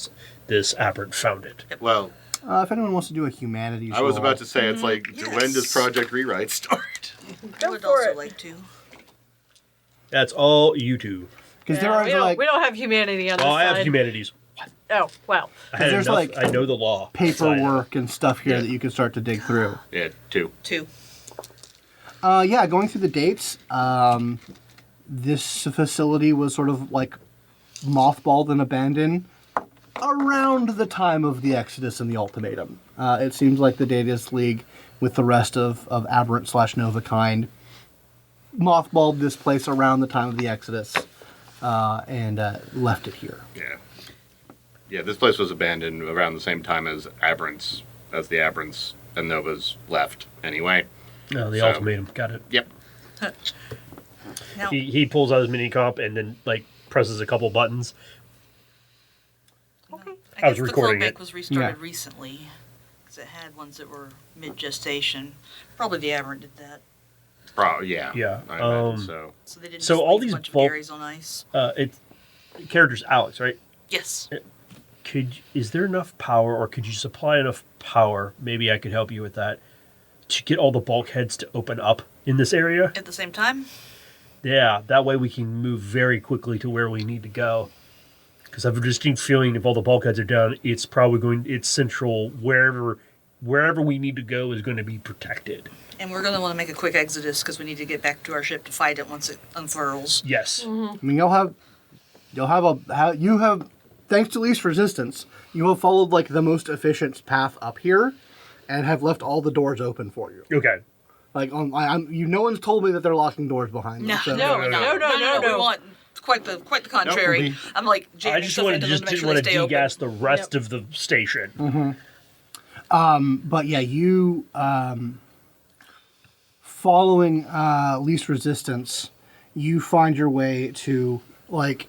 Speaker 3: this aberrant found it.
Speaker 2: Well,
Speaker 1: If anyone wants to do a humanities
Speaker 2: I was
Speaker 1: roll.
Speaker 2: about to say, it's like, when does
Speaker 5: Yes.
Speaker 2: Project Rewrite start?
Speaker 5: I would
Speaker 4: for
Speaker 5: also
Speaker 4: it.
Speaker 5: like to.
Speaker 3: That's all you two.
Speaker 1: Because
Speaker 4: Yeah,
Speaker 1: there
Speaker 4: we,
Speaker 1: are
Speaker 4: don't,
Speaker 1: like
Speaker 4: we don't have humanity on this
Speaker 3: Oh, I have
Speaker 4: side.
Speaker 3: humanities.
Speaker 4: Oh, wow.
Speaker 3: I had
Speaker 1: there's,
Speaker 3: enough.
Speaker 1: like,
Speaker 3: I know the law.
Speaker 1: paperwork and stuff here
Speaker 3: Yeah.
Speaker 1: that you can start to dig through.
Speaker 2: Yeah, 2.
Speaker 5: 2.
Speaker 1: Yeah, going through the dates, this facility was sort of like mothballed and abandoned around the time of the Exodus and the Ultimatum. It seems like the Data's League, with the rest of Aberrant / Nova kind, mothballed this place around the time of the Exodus and left it here.
Speaker 2: Yeah. Yeah, this place was abandoned around the same time as the Aberrants and Novas left anyway.
Speaker 3: No, the
Speaker 2: So-
Speaker 3: ultimatum. Got it.
Speaker 2: Yep.
Speaker 5: Now,
Speaker 3: He pulls out his mini comp and then like presses a couple buttons.
Speaker 5: I
Speaker 3: I was
Speaker 5: guess the
Speaker 3: recording
Speaker 5: cloak
Speaker 3: it.
Speaker 5: bank was restarted
Speaker 1: Yeah.
Speaker 5: recently because it had ones that were mid-gestation. Probably the Aberrant did that,
Speaker 2: Yeah.
Speaker 3: Yeah,
Speaker 2: I imagine so.
Speaker 5: so they didn't
Speaker 3: So
Speaker 5: just
Speaker 3: all
Speaker 5: leave
Speaker 3: these
Speaker 5: a bunch
Speaker 3: bulk-
Speaker 5: of Garys on ice.
Speaker 3: It's character's Alex, right?
Speaker 5: Yes.
Speaker 3: Is there enough power, or could you supply enough power? Maybe I could help you with that to get all the bulkheads to open up in this area.
Speaker 5: At the same time,
Speaker 3: Yeah, that way we can move very quickly to where we need to go. Because I have a distinct feeling if all the bulkheads are down, it's probably it's central. Wherever we need to go is going to be protected.
Speaker 5: and we're going to want to make a quick exodus because we need to get back to our ship to fight it once it unfurls.
Speaker 3: Yes.
Speaker 1: I mean, you have, thanks to least resistance, you have followed like the most efficient path up here, and have left all the doors open for you.
Speaker 3: Okay.
Speaker 1: Like, no one's told me that they're locking doors behind them.
Speaker 5: No,
Speaker 1: so-
Speaker 5: no,
Speaker 4: no.
Speaker 5: We want quite the contrary.
Speaker 2: we-
Speaker 5: I'm like
Speaker 3: I
Speaker 5: jamming
Speaker 3: just
Speaker 5: stuff into them to make
Speaker 3: didn't
Speaker 5: sure
Speaker 3: want
Speaker 5: they
Speaker 3: to
Speaker 5: stay open.
Speaker 3: degas the rest of the station.
Speaker 1: But yeah, you following least resistance, you find your way to like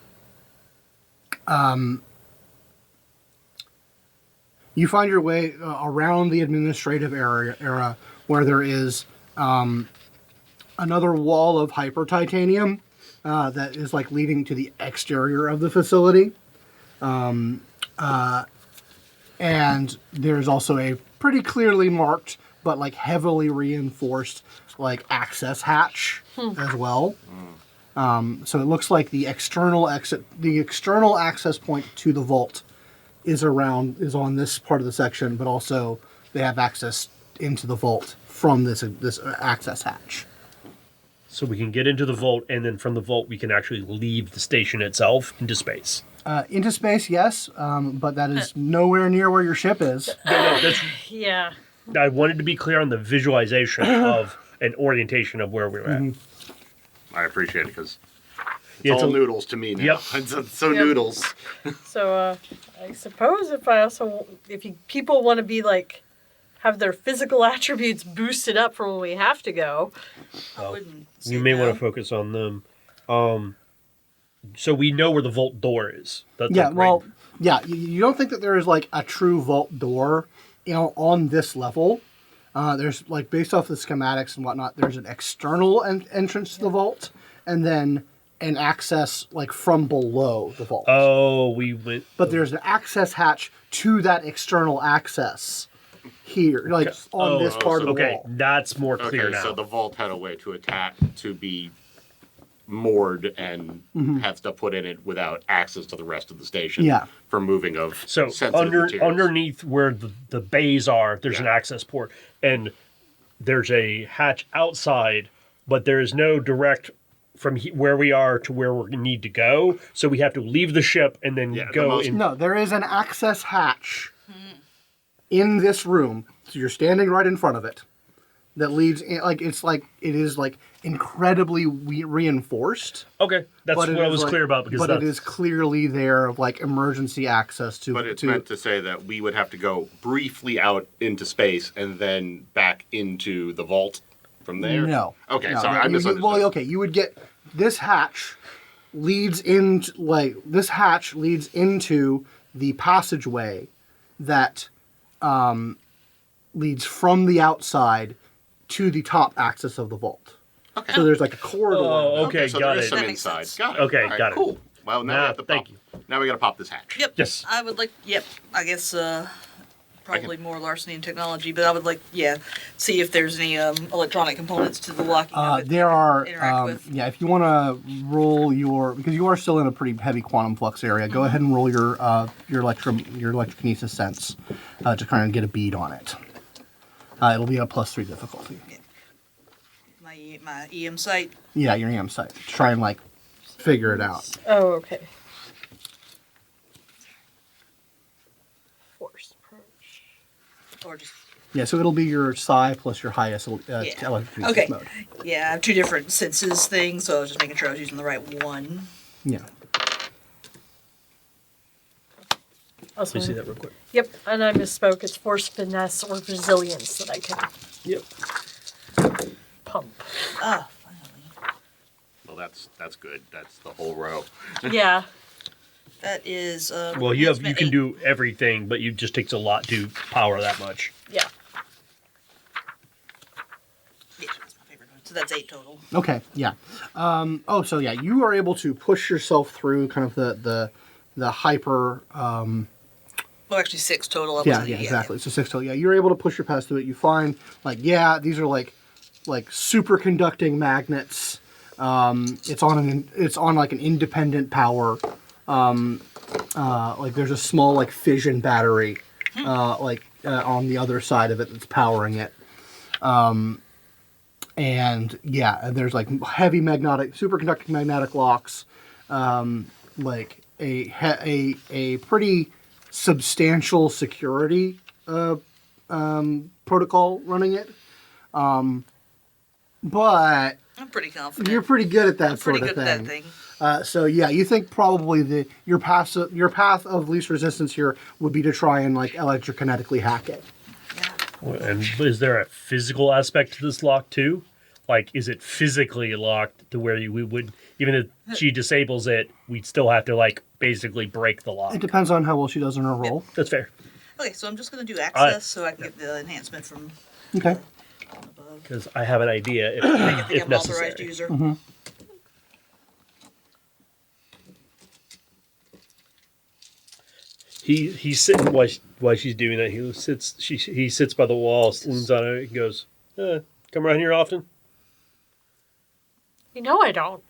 Speaker 1: you find your way around the administrative era where there is another wall of hyper titanium that is like leading to the exterior of the facility. And there's also a pretty clearly marked but like heavily reinforced like access hatch as well. So it looks like the external access point to the vault is on this part of the section, but also they have access into the vault from this access hatch.
Speaker 3: So we can get into the vault, and then from the vault we can actually leave the station itself into space.
Speaker 1: Into space, yes, but that is nowhere near where your ship is.
Speaker 3: No, that's,
Speaker 4: Yeah.
Speaker 3: I wanted to be clear on the visualization of an orientation of where we're at.
Speaker 2: I appreciate it because it's
Speaker 3: Yeah, it's
Speaker 2: all
Speaker 3: a-
Speaker 2: noodles to me now.
Speaker 3: Yep.
Speaker 2: It's so
Speaker 4: Yep.
Speaker 2: noodles.
Speaker 4: So, I suppose if people want to be like, have their physical attributes boosted up for when we have to go.
Speaker 5: I wouldn't say
Speaker 3: You may
Speaker 5: no.
Speaker 3: want to focus on them. So we know where the vault door is. That's
Speaker 1: Yeah,
Speaker 3: like
Speaker 1: well, yeah, you don't think that there is like a true vault door, on this level. There's like based off the schematics and whatnot. There's an external entrance to the vault, and then an access like from below the vault.
Speaker 3: Oh, we went.
Speaker 1: But there's an access hatch to that external access here, like on this part of the
Speaker 3: okay,
Speaker 1: wall.
Speaker 3: that's more clear
Speaker 2: Okay,
Speaker 3: now.
Speaker 2: so the vault had a way to attack, to be moored and have stuff put in it without access to the rest of the station.
Speaker 1: Yeah.
Speaker 2: For moving of
Speaker 3: So
Speaker 2: sensitive materials.
Speaker 3: underneath where the bays are, there's an access port, and there's a hatch outside, but there is no direct from where we are to where we need to go. So we have to leave the ship and then go in.
Speaker 1: No, there is an access hatch in this room. So you're standing right in front of it. That leads in, like it is incredibly reinforced.
Speaker 3: Okay, that's
Speaker 1: But
Speaker 3: what
Speaker 1: it
Speaker 3: I
Speaker 1: is,
Speaker 3: was
Speaker 1: like-
Speaker 3: clear about because
Speaker 1: But it is clearly there of like emergency access to.
Speaker 2: But it's meant to say that we would have to go briefly out into space and then back into the vault from there?
Speaker 1: No.
Speaker 2: Okay,
Speaker 1: No,
Speaker 2: sorry,
Speaker 1: no,
Speaker 2: I
Speaker 1: you-
Speaker 2: misunderstood.
Speaker 1: Well, okay, you would get this hatch leads into the passageway that leads from the outside to the top axis of the vault.
Speaker 2: Okay.
Speaker 1: So there's like a corridor.
Speaker 3: Oh, okay,
Speaker 2: so
Speaker 3: got
Speaker 2: there is
Speaker 3: it.
Speaker 2: some
Speaker 5: That makes
Speaker 2: inside.
Speaker 5: sense.
Speaker 2: Got it.
Speaker 3: Okay,
Speaker 2: All right,
Speaker 3: got it.
Speaker 2: cool. Well, now we have to
Speaker 3: Thank
Speaker 2: pop.
Speaker 3: you.
Speaker 2: Now we got to pop this hatch.
Speaker 5: Yep.
Speaker 3: Yes.
Speaker 5: I would like. Yep. I guess probably more larceny and technology, but I would like. Yeah. See if there's any electronic components to the locking of it.
Speaker 1: There are,
Speaker 5: interact with.
Speaker 1: yeah. If you want to roll because you are still in a pretty heavy quantum flux area, go ahead and roll your electrokinesis sense to kind of get a bead on it. It'll be a +3 difficulty.
Speaker 5: My EM site.
Speaker 1: Yeah, your EM site. Try and like figure it out.
Speaker 4: Oh, okay. Force approach.
Speaker 5: Or just.
Speaker 1: Yeah, so it'll be your psi plus your highest electrokinesis
Speaker 5: Okay.
Speaker 1: mode.
Speaker 5: Yeah, I have two different senses things, so I was just making sure I was using the right one.
Speaker 1: Yeah.
Speaker 4: Also,
Speaker 3: Let me see that real quick.
Speaker 4: Yep, and I misspoke. It's force, finesse, or resilience that I can
Speaker 3: Yep.
Speaker 5: Ah,
Speaker 4: pump.
Speaker 5: finally.
Speaker 2: Well, that's good. That's the whole row.
Speaker 4: Yeah.
Speaker 5: That is.
Speaker 3: Well, you
Speaker 5: that's
Speaker 3: can
Speaker 5: meant eight.
Speaker 3: do everything, but it just takes a lot to power that much.
Speaker 4: Yeah.
Speaker 5: Yeah, that's my favorite one. So that's 8 total.
Speaker 1: Okay. Yeah. So yeah, you are able to push yourself through kind of the hyper.
Speaker 5: Well, actually 6 total. I
Speaker 1: Yeah,
Speaker 5: wasn't-
Speaker 1: exactly. So 6 total. Yeah, you're able to push your path through it. You find these are like superconducting magnets. It's on like an independent power. Like there's a small like fission battery, on the other side of it that's powering it. And yeah, there's like heavy superconducting magnetic locks, like a pretty substantial security protocol running it. But
Speaker 5: I'm pretty confident.
Speaker 1: you're pretty good at that
Speaker 5: I'm
Speaker 1: sort
Speaker 5: pretty
Speaker 1: of
Speaker 5: good
Speaker 1: thing.
Speaker 5: at that thing.
Speaker 1: So yeah, you think probably your path of least resistance here would be to try and like electrokinetically hack it.
Speaker 5: Yeah.
Speaker 3: And is there a physical aspect to this lock too? Like, is it physically locked to where we would, even if she disables it, we'd still have to like basically break the lock?
Speaker 1: It depends on how well she does in her roll.
Speaker 3: That's fair.
Speaker 5: Okay, so I'm just going to do access so I can get the enhancement from
Speaker 1: Okay.
Speaker 5: above.
Speaker 3: Because I have an idea if,
Speaker 5: I think
Speaker 3: if
Speaker 5: I'm an authorized
Speaker 3: necessary.
Speaker 5: user.
Speaker 1: Mm-hmm.
Speaker 3: He's sitting while she's doing that. He sits by the wall, leans on it, and goes, "Come around here often."
Speaker 4: You know I don't.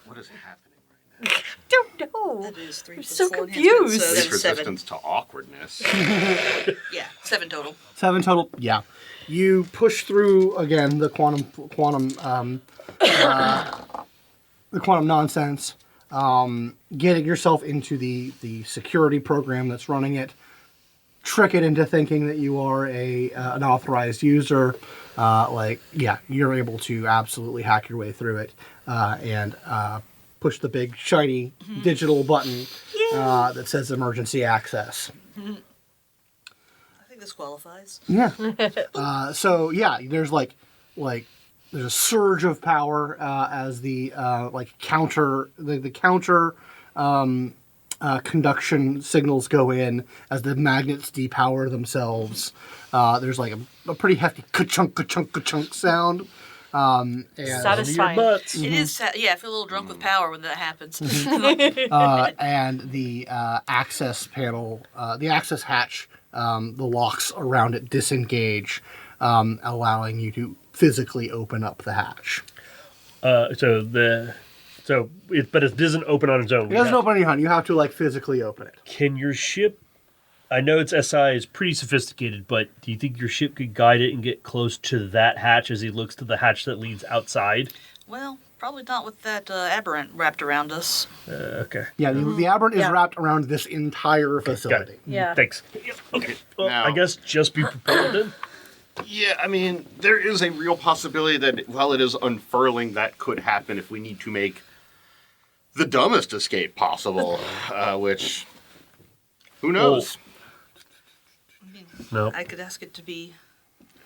Speaker 2: What is happening right now?
Speaker 4: Don't know.
Speaker 5: That is 3
Speaker 4: I'm
Speaker 5: plus
Speaker 4: so
Speaker 5: 4 enhancement,
Speaker 4: confused.
Speaker 5: so
Speaker 2: Least
Speaker 5: that's 7.
Speaker 2: resistance to awkwardness.
Speaker 5: Yeah, 7 total.
Speaker 1: 7 total. Yeah. You push through again the quantum nonsense, getting yourself into the security program that's running it. Trick it into thinking that you are an authorized user. You're able to absolutely hack your way through it and push the big shiny digital button that says emergency access.
Speaker 5: I think this qualifies.
Speaker 1: Yeah. So yeah, there's there's a surge of power as the counter conduction signals go in as the magnets depower themselves. There's like a pretty hefty ka-chunk, ka-chunk, ka-chunk sound. And
Speaker 4: Satisfying.
Speaker 3: Butts.
Speaker 5: It is, yeah, I feel a little drunk with power when that happens.
Speaker 1: and the access panel, the access hatch, the locks around it disengage, allowing you to physically open up the hatch.
Speaker 3: But it doesn't open on its own.
Speaker 1: It doesn't open on your hand. You have to like physically open it.
Speaker 3: Can your ship? I know its SI is pretty sophisticated, but do you think your ship could guide it and get close to that hatch as he looks to the hatch that leads outside?
Speaker 5: Well, probably not with that aberrant wrapped around us.
Speaker 3: Okay.
Speaker 1: Yeah, the aberrant is
Speaker 4: Yeah.
Speaker 1: wrapped around this entire
Speaker 3: Got
Speaker 1: facility.
Speaker 3: it.
Speaker 4: Yeah.
Speaker 3: Thanks. Okay. Well,
Speaker 2: Now-
Speaker 3: I guess just be prepared then.
Speaker 2: Yeah, I mean, there is a real possibility that while it is unfurling, that could happen if we need to make the dumbest escape possible, which, who knows?
Speaker 3: No.
Speaker 5: I could ask it to be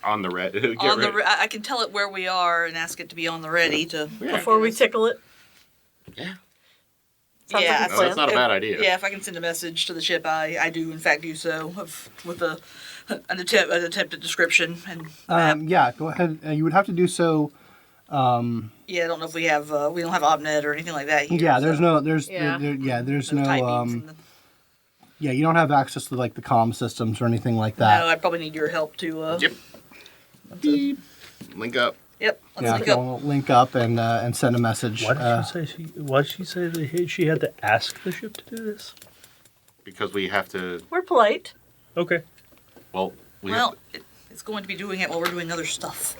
Speaker 2: On the red.
Speaker 5: on the. I can tell it where we are and ask it to be on the ready to.
Speaker 4: Before we tickle it.
Speaker 2: Yeah.
Speaker 4: Sounds
Speaker 5: Yeah,
Speaker 4: like a
Speaker 2: No, that's
Speaker 4: plan.
Speaker 2: not a bad idea.
Speaker 5: Yeah, if I can send a message to the ship, I do in fact do so with an attempted description and
Speaker 1: Yeah, go ahead. You would have to do so.
Speaker 5: yeah, I don't know if we have we don't have OBNet or anything like that here.
Speaker 1: Yeah, there's
Speaker 5: so
Speaker 1: no, there's,
Speaker 4: Yeah.
Speaker 1: there's
Speaker 5: no
Speaker 1: no,
Speaker 5: typings and
Speaker 1: yeah, you don't have access to like the comm systems or anything like that.
Speaker 5: no, I probably need your help to.
Speaker 2: Yep. Beep. Link up.
Speaker 5: Yep. Let's
Speaker 1: Yeah,
Speaker 5: link up.
Speaker 1: we'll link up and send a message.
Speaker 3: Why did she say that she had to ask the ship to do this?
Speaker 2: Because we have to,
Speaker 4: We're polite.
Speaker 3: Okay.
Speaker 2: well, we
Speaker 5: Well,
Speaker 2: have
Speaker 5: it's going to be doing it while we're doing other stuff.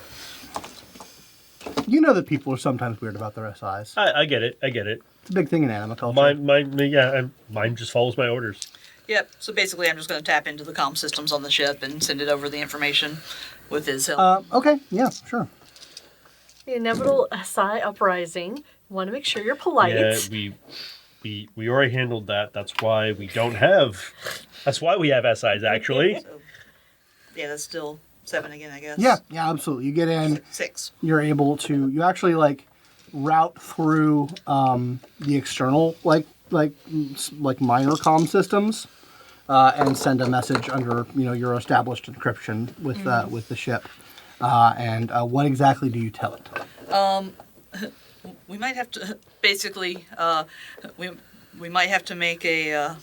Speaker 1: You know that people are sometimes weird about their SIs.
Speaker 3: I get it.
Speaker 1: It's a big thing in anime culture.
Speaker 3: Mine just follows my orders.
Speaker 5: Yep. So basically, I'm just going to tap into the comm systems on the ship and send it over the information with his help.
Speaker 1: Okay, yeah, sure.
Speaker 4: The inevitable SI uprising. Want to make sure you're polite.
Speaker 3: Yeah, we already handled that. That's why we don't have. That's why we have SIs actually.
Speaker 5: So, yeah, that's still 7 again, I guess.
Speaker 1: Yeah, absolutely. You get in,
Speaker 5: 6.
Speaker 1: you're able to, you actually like route through the external like minor comm systems and send a message under your established encryption with the ship. And what exactly do you tell it?
Speaker 5: We might have to basically we might have to make a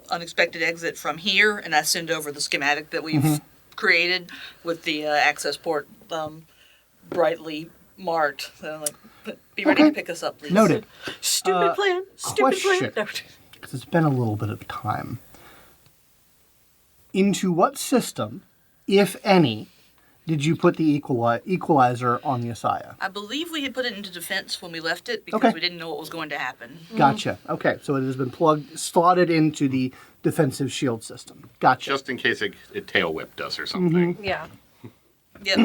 Speaker 5: unexpected exit from here, and I send over the schematic that we've created with the access port brightly marked. So I'm like, be ready
Speaker 1: Okay.
Speaker 5: to pick us up, please.
Speaker 1: Noted.
Speaker 4: Stupid plan. Stupid
Speaker 1: question.
Speaker 4: plan.
Speaker 1: Because it's been a little bit of time. Into what system, if any, did you put the equalizer on the ASIYAH?
Speaker 5: I believe we had put it into defense when we left it because
Speaker 1: Okay.
Speaker 5: we didn't know what was going to happen.
Speaker 1: Gotcha. Okay, so it has been slotted into the defensive shield system. Gotcha.
Speaker 2: just in case it tail whipped us or something.
Speaker 4: Yeah.
Speaker 5: Yep.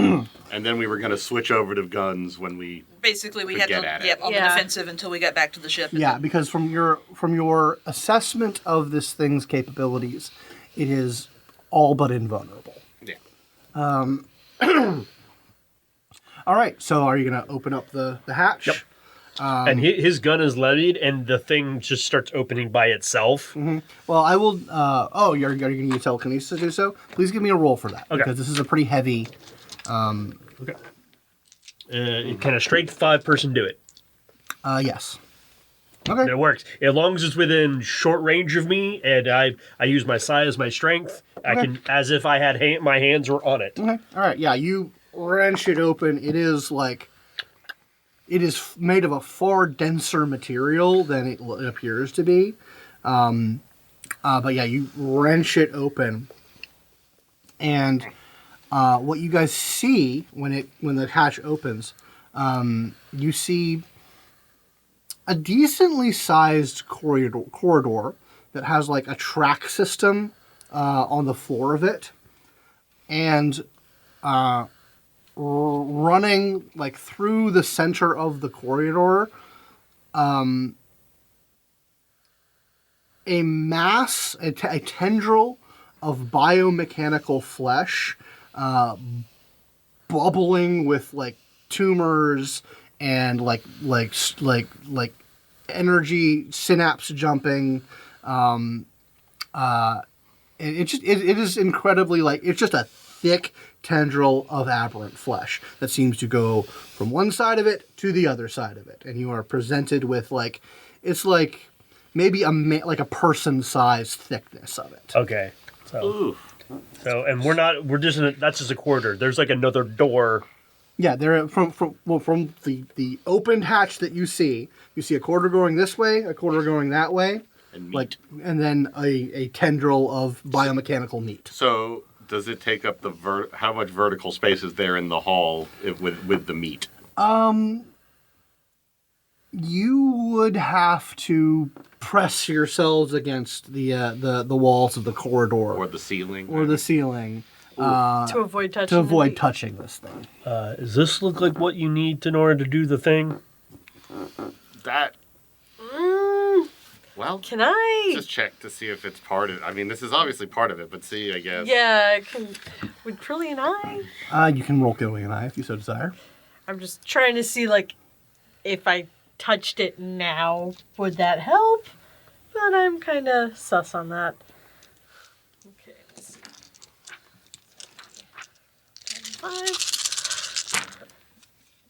Speaker 2: And then we were going to switch over to guns when we.
Speaker 5: Basically, we
Speaker 2: To
Speaker 5: had
Speaker 2: get
Speaker 5: to
Speaker 2: at it.
Speaker 5: yep on
Speaker 4: Yeah.
Speaker 5: the defensive until we got back to the ship. and
Speaker 1: Yeah,
Speaker 5: then-
Speaker 1: because from your assessment of this thing's capabilities, it is all but invulnerable.
Speaker 2: Yeah.
Speaker 1: All right, so are you going to open up the hatch?
Speaker 3: Yep. And his gun is levied, and the thing just starts opening by itself.
Speaker 1: Well, I will. You're going to use telekinesis to do so? Please give me a roll for that.
Speaker 3: Okay.
Speaker 1: Because this is a pretty heavy.
Speaker 3: Okay. Can a straight 5-person do it?
Speaker 1: Yes. Okay.
Speaker 3: It works. As long as it's within short range of me, and I use my psi as my strength, I
Speaker 1: Okay.
Speaker 3: can, as if I had my hands were on it.
Speaker 1: Okay. All right. Yeah, you wrench it open. It is made of a far denser material than it appears to be. But yeah, you wrench it open, and what you guys see when the hatch opens, you see a decently sized corridor that has like a track system on the floor of it, and running like through the center of the corridor, a mass, a tendril of biomechanical flesh, bubbling with like tumors and like energy synapse jumping, It is incredibly it's just a thick tendril of aberrant flesh that seems to go from one side of it to the other side of it, and you are presented with it's like maybe a person-sized thickness of it.
Speaker 3: Okay. So,
Speaker 2: Ooh.
Speaker 3: and we're just that's just a corridor. There's another door.
Speaker 1: Yeah, there from the opened hatch that you see a corridor going this way, a corridor going that way,
Speaker 2: And meat.
Speaker 1: and then a tendril of biomechanical meat.
Speaker 2: So does it take up how much vertical space is there in the hall with the meat?
Speaker 1: You would have to press yourselves against the walls of the corridor
Speaker 2: Or the ceiling?
Speaker 4: To avoid touching.
Speaker 1: to avoid touching this thing.
Speaker 3: Does this look like what you need in order to do the thing?
Speaker 2: That... Well,
Speaker 4: Can I?
Speaker 2: just check to see if it's part of it. I mean, this is obviously part of it, but see, I guess.
Speaker 4: Yeah. Would Crilly and I?
Speaker 1: You can roll killing an eye if you so desire.
Speaker 4: I'm just trying to see if I touched it now, would that help? But I'm kind of sus on that. Okay. Let's see. 5.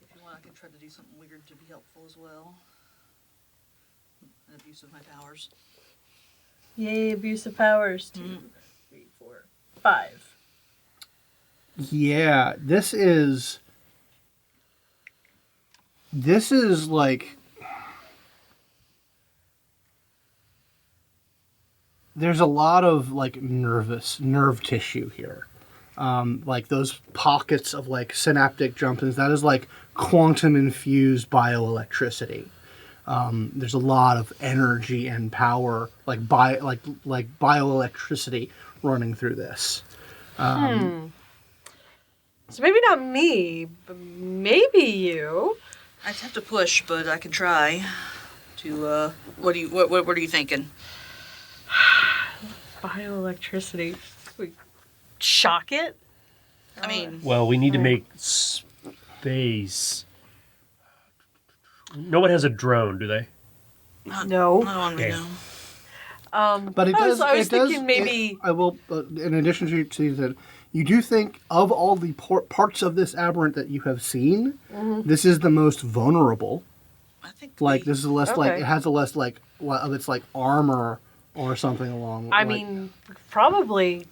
Speaker 5: If you want, I can try to do something weird to be helpful as well. An abuse of my powers.
Speaker 4: Yay, abuse of powers. 2, 3, 4, 5.
Speaker 1: Yeah, this is there's a lot of nerve tissue here. Those pockets of synaptic jump-ins, that is quantum infused bioelectricity. There's a lot of energy and power, bioelectricity running through this.
Speaker 4: So maybe not me, but maybe you.
Speaker 5: I'd have to push, but I can try. To what are you thinking?
Speaker 4: Bioelectricity. We shock it?
Speaker 5: I mean,
Speaker 3: Well, we need to make space. No one has a drone, do they?
Speaker 4: No.
Speaker 5: not on me
Speaker 3: Okay.
Speaker 5: now.
Speaker 1: But it does.
Speaker 4: I was
Speaker 1: it does,
Speaker 4: thinking maybe.
Speaker 1: I will. In addition to that, you do think of all the parts of this aberrant that you have seen, this is the most vulnerable.
Speaker 5: I think
Speaker 1: This is less
Speaker 4: Okay.
Speaker 1: it has a less of its armor or something along.
Speaker 4: I mean, probably.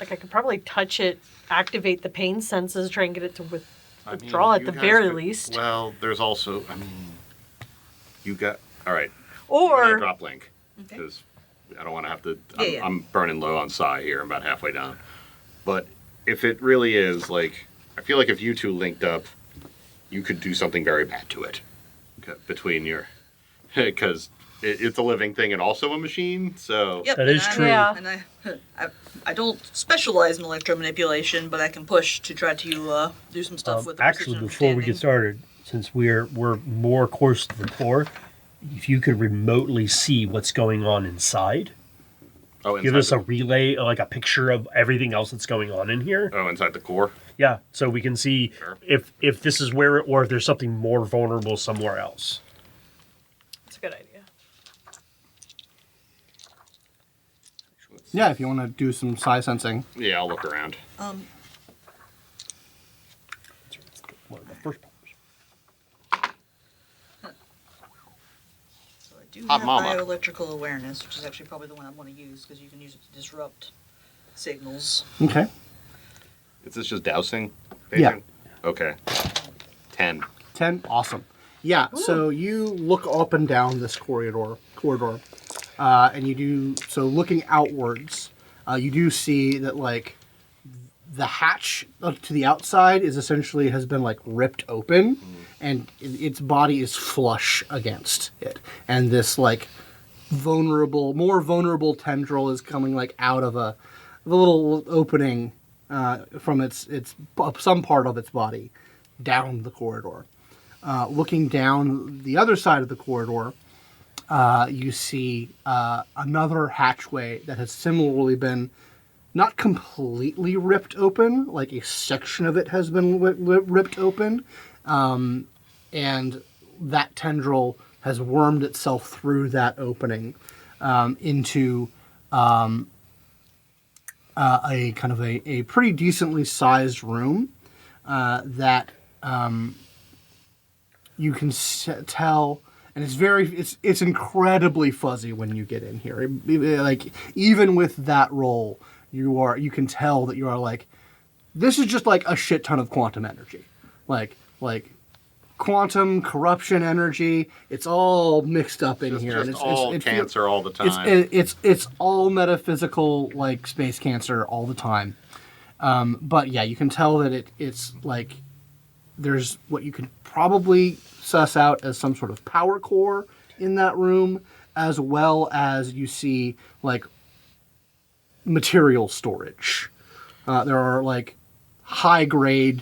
Speaker 4: I could probably touch it, activate the pain senses, try and get it to withdraw at
Speaker 2: you
Speaker 4: the
Speaker 2: guys
Speaker 4: very
Speaker 2: could-
Speaker 4: least.
Speaker 2: Well, there's also, you got... All right. I'm gonna
Speaker 4: Or.
Speaker 2: drop link,
Speaker 5: Okay.
Speaker 2: because I don't want to have to...
Speaker 5: Yeah.
Speaker 2: I'm burning low on psi here. I'm about halfway down. But if it really is, I feel like if you two linked up, you could do something very bad to it. Between your... Because it's a living thing and also a machine, so...
Speaker 5: Yep,
Speaker 3: That
Speaker 5: and
Speaker 3: is
Speaker 5: I'm-
Speaker 3: true.
Speaker 4: Yeah.
Speaker 5: And I don't specialize in electromanipulation, but I can push to try to do some stuff with the
Speaker 3: Actually,
Speaker 5: precision
Speaker 3: before we get
Speaker 5: understanding.
Speaker 3: started, since we're more course to the core, if you could remotely see what's going on inside,
Speaker 2: Oh,
Speaker 3: give us a relay, a picture of everything else that's going on in here.
Speaker 2: inside the core?
Speaker 3: Yeah, so we can see
Speaker 2: Sure.
Speaker 3: if this is where, or if there's something more vulnerable somewhere else.
Speaker 4: It's a good idea.
Speaker 1: yeah, if you want to do some psi sensing.
Speaker 2: Yeah, I'll look around.
Speaker 5: Um,
Speaker 3: One of the first powers.
Speaker 5: so I do
Speaker 2: Hot
Speaker 5: have
Speaker 2: mama.
Speaker 5: bioelectrical awareness, which is actually probably the one I want to use because you can use it to disrupt signals.
Speaker 1: Okay.
Speaker 2: Is this just dousing?
Speaker 1: Yeah.
Speaker 2: Okay. 10.
Speaker 1: 10. Awesome. Yeah. So you look up and down this corridor, and you do so. Looking outwards, you do see that the hatch to the outside is essentially has been ripped open, and its body is flush against it, and this more vulnerable tendril is coming out of a little opening from its some part of its body down the corridor. Looking down the other side of the corridor, you see another hatchway that has similarly been not completely ripped open, a section of it has been ripped open, and that tendril has wormed itself through that opening. into a kind of a pretty decently sized room that you can tell, and it's incredibly fuzzy when you get in here. Like even with that roll, you can tell that you are like, this is just like a shit ton of quantum energy, like quantum corruption energy. It's all mixed up in here.
Speaker 2: Just all cancer all the time.
Speaker 1: It's all metaphysical, like space cancer all the time. But yeah, you can tell that it's like there's what you can probably suss out as some sort of power core in that room, as well as you see like material storage. There are like high grade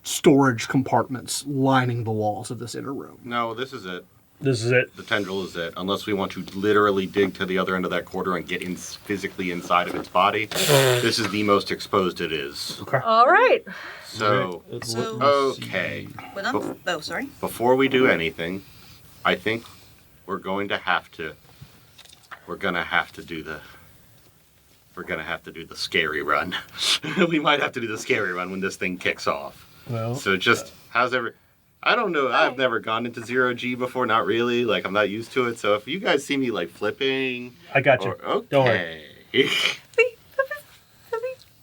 Speaker 1: storage compartments lining the walls of this inner room.
Speaker 2: No, this is it.
Speaker 3: This is it.
Speaker 2: The tendril is it. Unless we want to literally dig to the other end of that quarter and get physically inside of its body, this is the most exposed it is.
Speaker 3: Okay.
Speaker 4: All right.
Speaker 2: So, okay.
Speaker 5: Sorry.
Speaker 2: Before we do anything, I think we're going to have to do the scary run. We might have to do the scary run when this thing kicks off.
Speaker 3: Well,
Speaker 2: So just, I don't know, I've never gone into 0G before, not really, like I'm not used to it, so if you guys see me like flipping...
Speaker 3: I got you.
Speaker 2: Okay.
Speaker 3: Don't worry.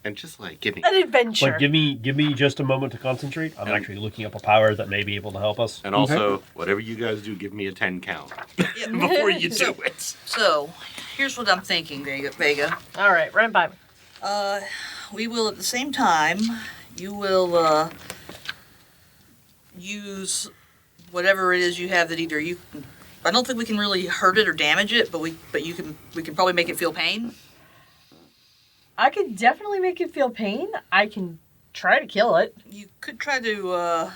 Speaker 2: And just like, give me...
Speaker 4: An adventure.
Speaker 3: But give me just a moment to concentrate. I'm actually looking up a power that may be able to help us.
Speaker 2: And also, whatever you guys do, give me a 10 count before you do it.
Speaker 5: So, here's what I'm thinking, Vega.
Speaker 4: All right, run it by me.
Speaker 5: We will, at the same time, you will use whatever it is you have that either you... I don't think we can really hurt it or damage it, but we can probably make it feel pain.
Speaker 4: I could definitely make it feel pain. I can try to kill it.
Speaker 5: You could try to,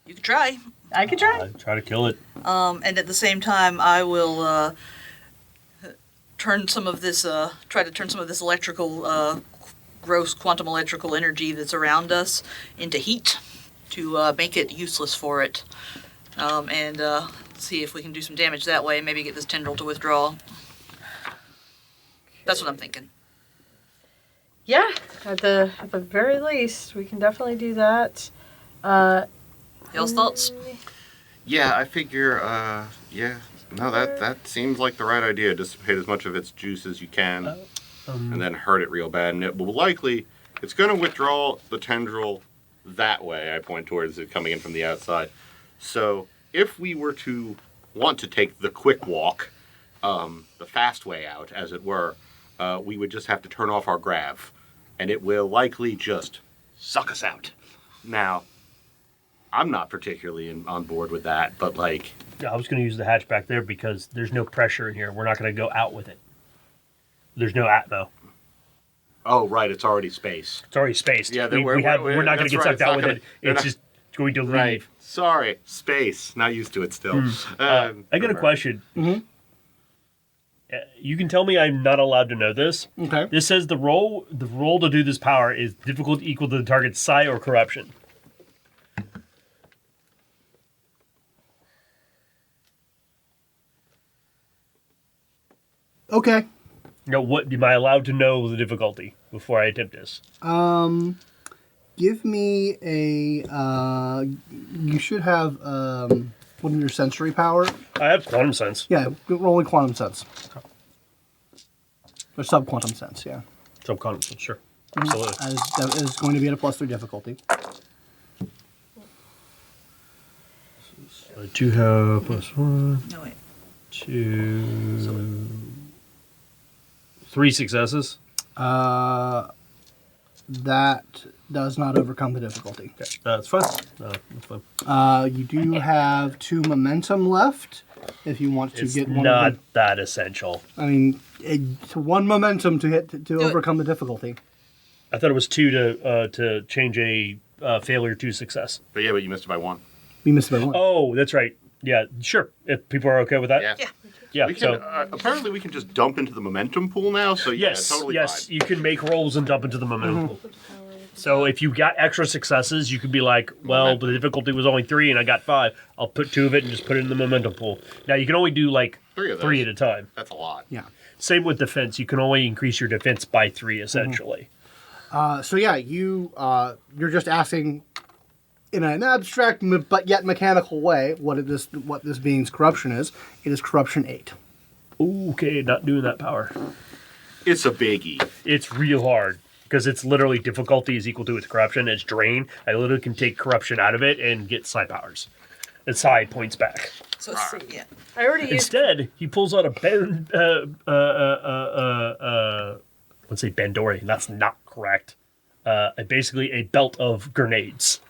Speaker 5: you could try.
Speaker 4: I could try.
Speaker 3: Try to kill it.
Speaker 5: And at the same time, I will turn some of this, try to turn some of this electrical, gross quantum electrical energy that's around us into heat to make it useless for it. And see if we can do some damage that way and maybe get this tendril to withdraw. That's what I'm thinking.
Speaker 4: Yeah, at the very least, we can definitely do that.
Speaker 5: Y'all's thoughts?
Speaker 2: Yeah, I figure, no, that seems like the right idea. Dissipate as much of its juice as you can, and then hurt it real bad. And it will likely, it's going to withdraw the tendril that way. I point towards it coming in from the outside. So if we were to want to take the quick walk, the fast way out, as it were, we would just have to turn off our grav, and it will likely just suck us out. Now, I'm not particularly on board with that, but like...
Speaker 3: Yeah, I was going to use the hatch back there because there's no pressure in here. We're not going to go out with it. There's no atmo.
Speaker 2: Oh, right, it's already space.
Speaker 3: It's already spaced.
Speaker 2: Yeah,
Speaker 3: we're not going to get sucked out with it. It's just going to leave.
Speaker 2: Right. Sorry, space. Not used to it still.
Speaker 3: I got a question.
Speaker 1: Mm-hmm.
Speaker 3: You can tell me I'm not allowed to know this.
Speaker 1: Okay.
Speaker 3: This says the roll to do this power is difficult equal to the target's psi or corruption.
Speaker 1: Okay.
Speaker 3: Now, what am I allowed to know the difficulty before I attempt this?
Speaker 1: Give me a. You should have what in your sensory power?
Speaker 3: I have quantum sense.
Speaker 1: Yeah, rolling quantum sense. Or subquantum sense, yeah.
Speaker 3: Subquantum sense, sure. Absolutely.
Speaker 1: As that is going to be at a +3 difficulty.
Speaker 3: I do have +1,
Speaker 5: No, wait.
Speaker 3: 2, 3 successes.
Speaker 1: That does not overcome the difficulty.
Speaker 3: Okay, that's fine. That's fine.
Speaker 1: You do have 2 momentum left. If you want to
Speaker 3: It's
Speaker 1: get one,
Speaker 3: not that essential.
Speaker 1: I mean, it's 1 momentum to overcome the difficulty.
Speaker 3: I thought it was 2 to change a failure to success.
Speaker 2: But you missed it by 1.
Speaker 1: We missed it by 1.
Speaker 3: Oh, that's right. Yeah, sure. If people are okay with that.
Speaker 2: Yeah.
Speaker 3: Yeah.
Speaker 2: We can, apparently we can just dump into the momentum pool now, so yeah,
Speaker 3: Yes,
Speaker 2: totally
Speaker 3: yes,
Speaker 2: fine.
Speaker 3: you can make rolls and dump into the momentum pool. So if you got extra successes, you could be like, well, the difficulty was only 3 and I got 5. I'll put 2 of it and just put it in the momentum pool. Now, you can only do like 3 at a time.
Speaker 2: That's a lot.
Speaker 1: Yeah.
Speaker 3: Same with defense. You can only increase your defense by 3, essentially.
Speaker 1: So yeah, you're just asking in an abstract but yet mechanical way what this being's corruption is. It is corruption 8.
Speaker 3: Okay, not doing that power.
Speaker 2: It's a biggie.
Speaker 3: It's real hard. Because it's literally difficulty is equal to its corruption. It's drain. I literally can take corruption out of it and get side powers. And side points back.
Speaker 5: So yeah.
Speaker 4: I already used.
Speaker 3: Instead, he pulls out a let's say Bandorian. That's not correct. Basically a belt of grenades.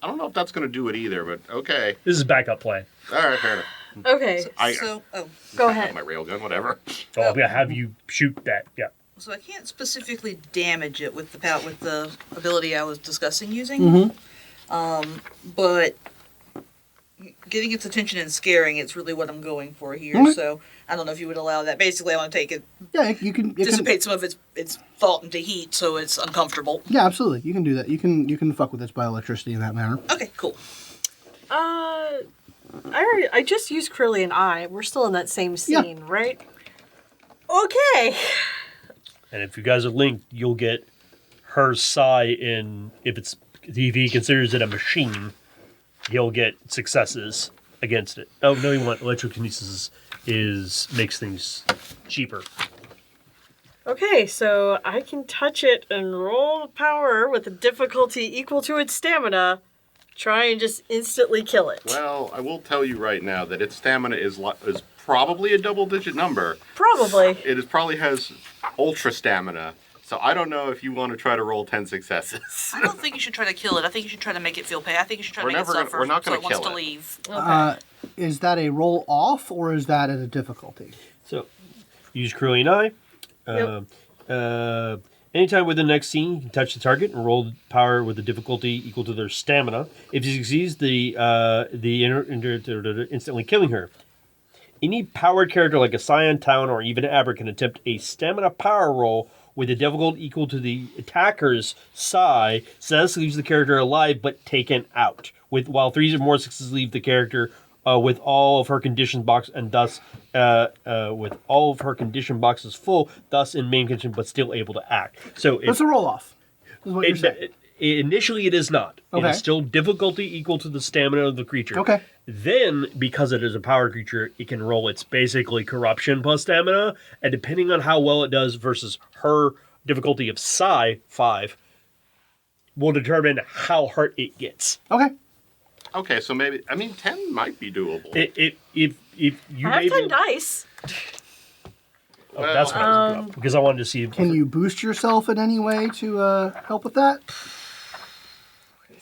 Speaker 2: I don't know if that's going to do it either, but okay.
Speaker 3: This is backup plan.
Speaker 2: All right, fair enough.
Speaker 4: Okay. Go ahead.
Speaker 2: My railgun, whatever.
Speaker 3: So I'm gonna have you shoot that. Yeah.
Speaker 5: So I can't specifically damage it with the ability I was discussing using. But getting its attention and scaring it's really what I'm going for here. So I don't know if you would allow that. Basically, I want to take it.
Speaker 1: Yeah, you can
Speaker 5: dissipate some of its thought into heat, so it's uncomfortable.
Speaker 1: Yeah, absolutely. You can do that. You can fuck with this by electricity in that manner.
Speaker 5: Okay, cool.
Speaker 4: I just used Carillion Eye. We're still in that same scene, right? Okay.
Speaker 3: And if you guys are linked, you'll get her psi in if he considers it a machine, he'll get successes against it. Oh no, you want electrokinesis makes things cheaper.
Speaker 4: Okay, so I can touch it and roll the power with a difficulty equal to its stamina. Try and just instantly kill it.
Speaker 2: Well, I will tell you right now that its stamina is probably a double-digit number.
Speaker 4: Probably.
Speaker 2: It probably has ultra stamina, so I don't know if you want to try to roll 10 successes.
Speaker 5: I don't think you should try to kill it. I think you should try to make it feel pain. I think you should try to make it suffer.
Speaker 2: We're not going to
Speaker 5: so
Speaker 2: kill
Speaker 5: it wants
Speaker 2: it.
Speaker 5: to leave.
Speaker 4: Okay.
Speaker 1: Is that a roll off or is that at a difficulty?
Speaker 3: So use Carillion Eye. Anytime within the next scene, you can touch the target and roll the power with a difficulty equal to their stamina. If he succeeds, instantly killing her. Any powered character like a Scion, Town, or even Aber can attempt a stamina power roll with a difficulty equal to the attacker's psi. Success leaves the character alive but taken out. While 3 or more successes leave the character with all of her condition box and thus with all of her condition boxes full, thus in main condition but still able to act. So
Speaker 1: It's a roll off. Is what you're saying.
Speaker 3: Initially, it is not.
Speaker 1: Okay.
Speaker 3: It is still difficulty equal to the stamina of the creature.
Speaker 1: Okay.
Speaker 3: Then, because it is a power creature, it can roll its basically corruption plus stamina, and depending on how well it does versus her difficulty of psi 5, will determine how hurt it gets.
Speaker 1: Okay.
Speaker 2: Okay, so maybe 10 might be doable.
Speaker 3: If you
Speaker 4: I have 10 dice.
Speaker 3: that's what I was looking up, because I wanted to see.
Speaker 1: Can you boost yourself in any way to help with that?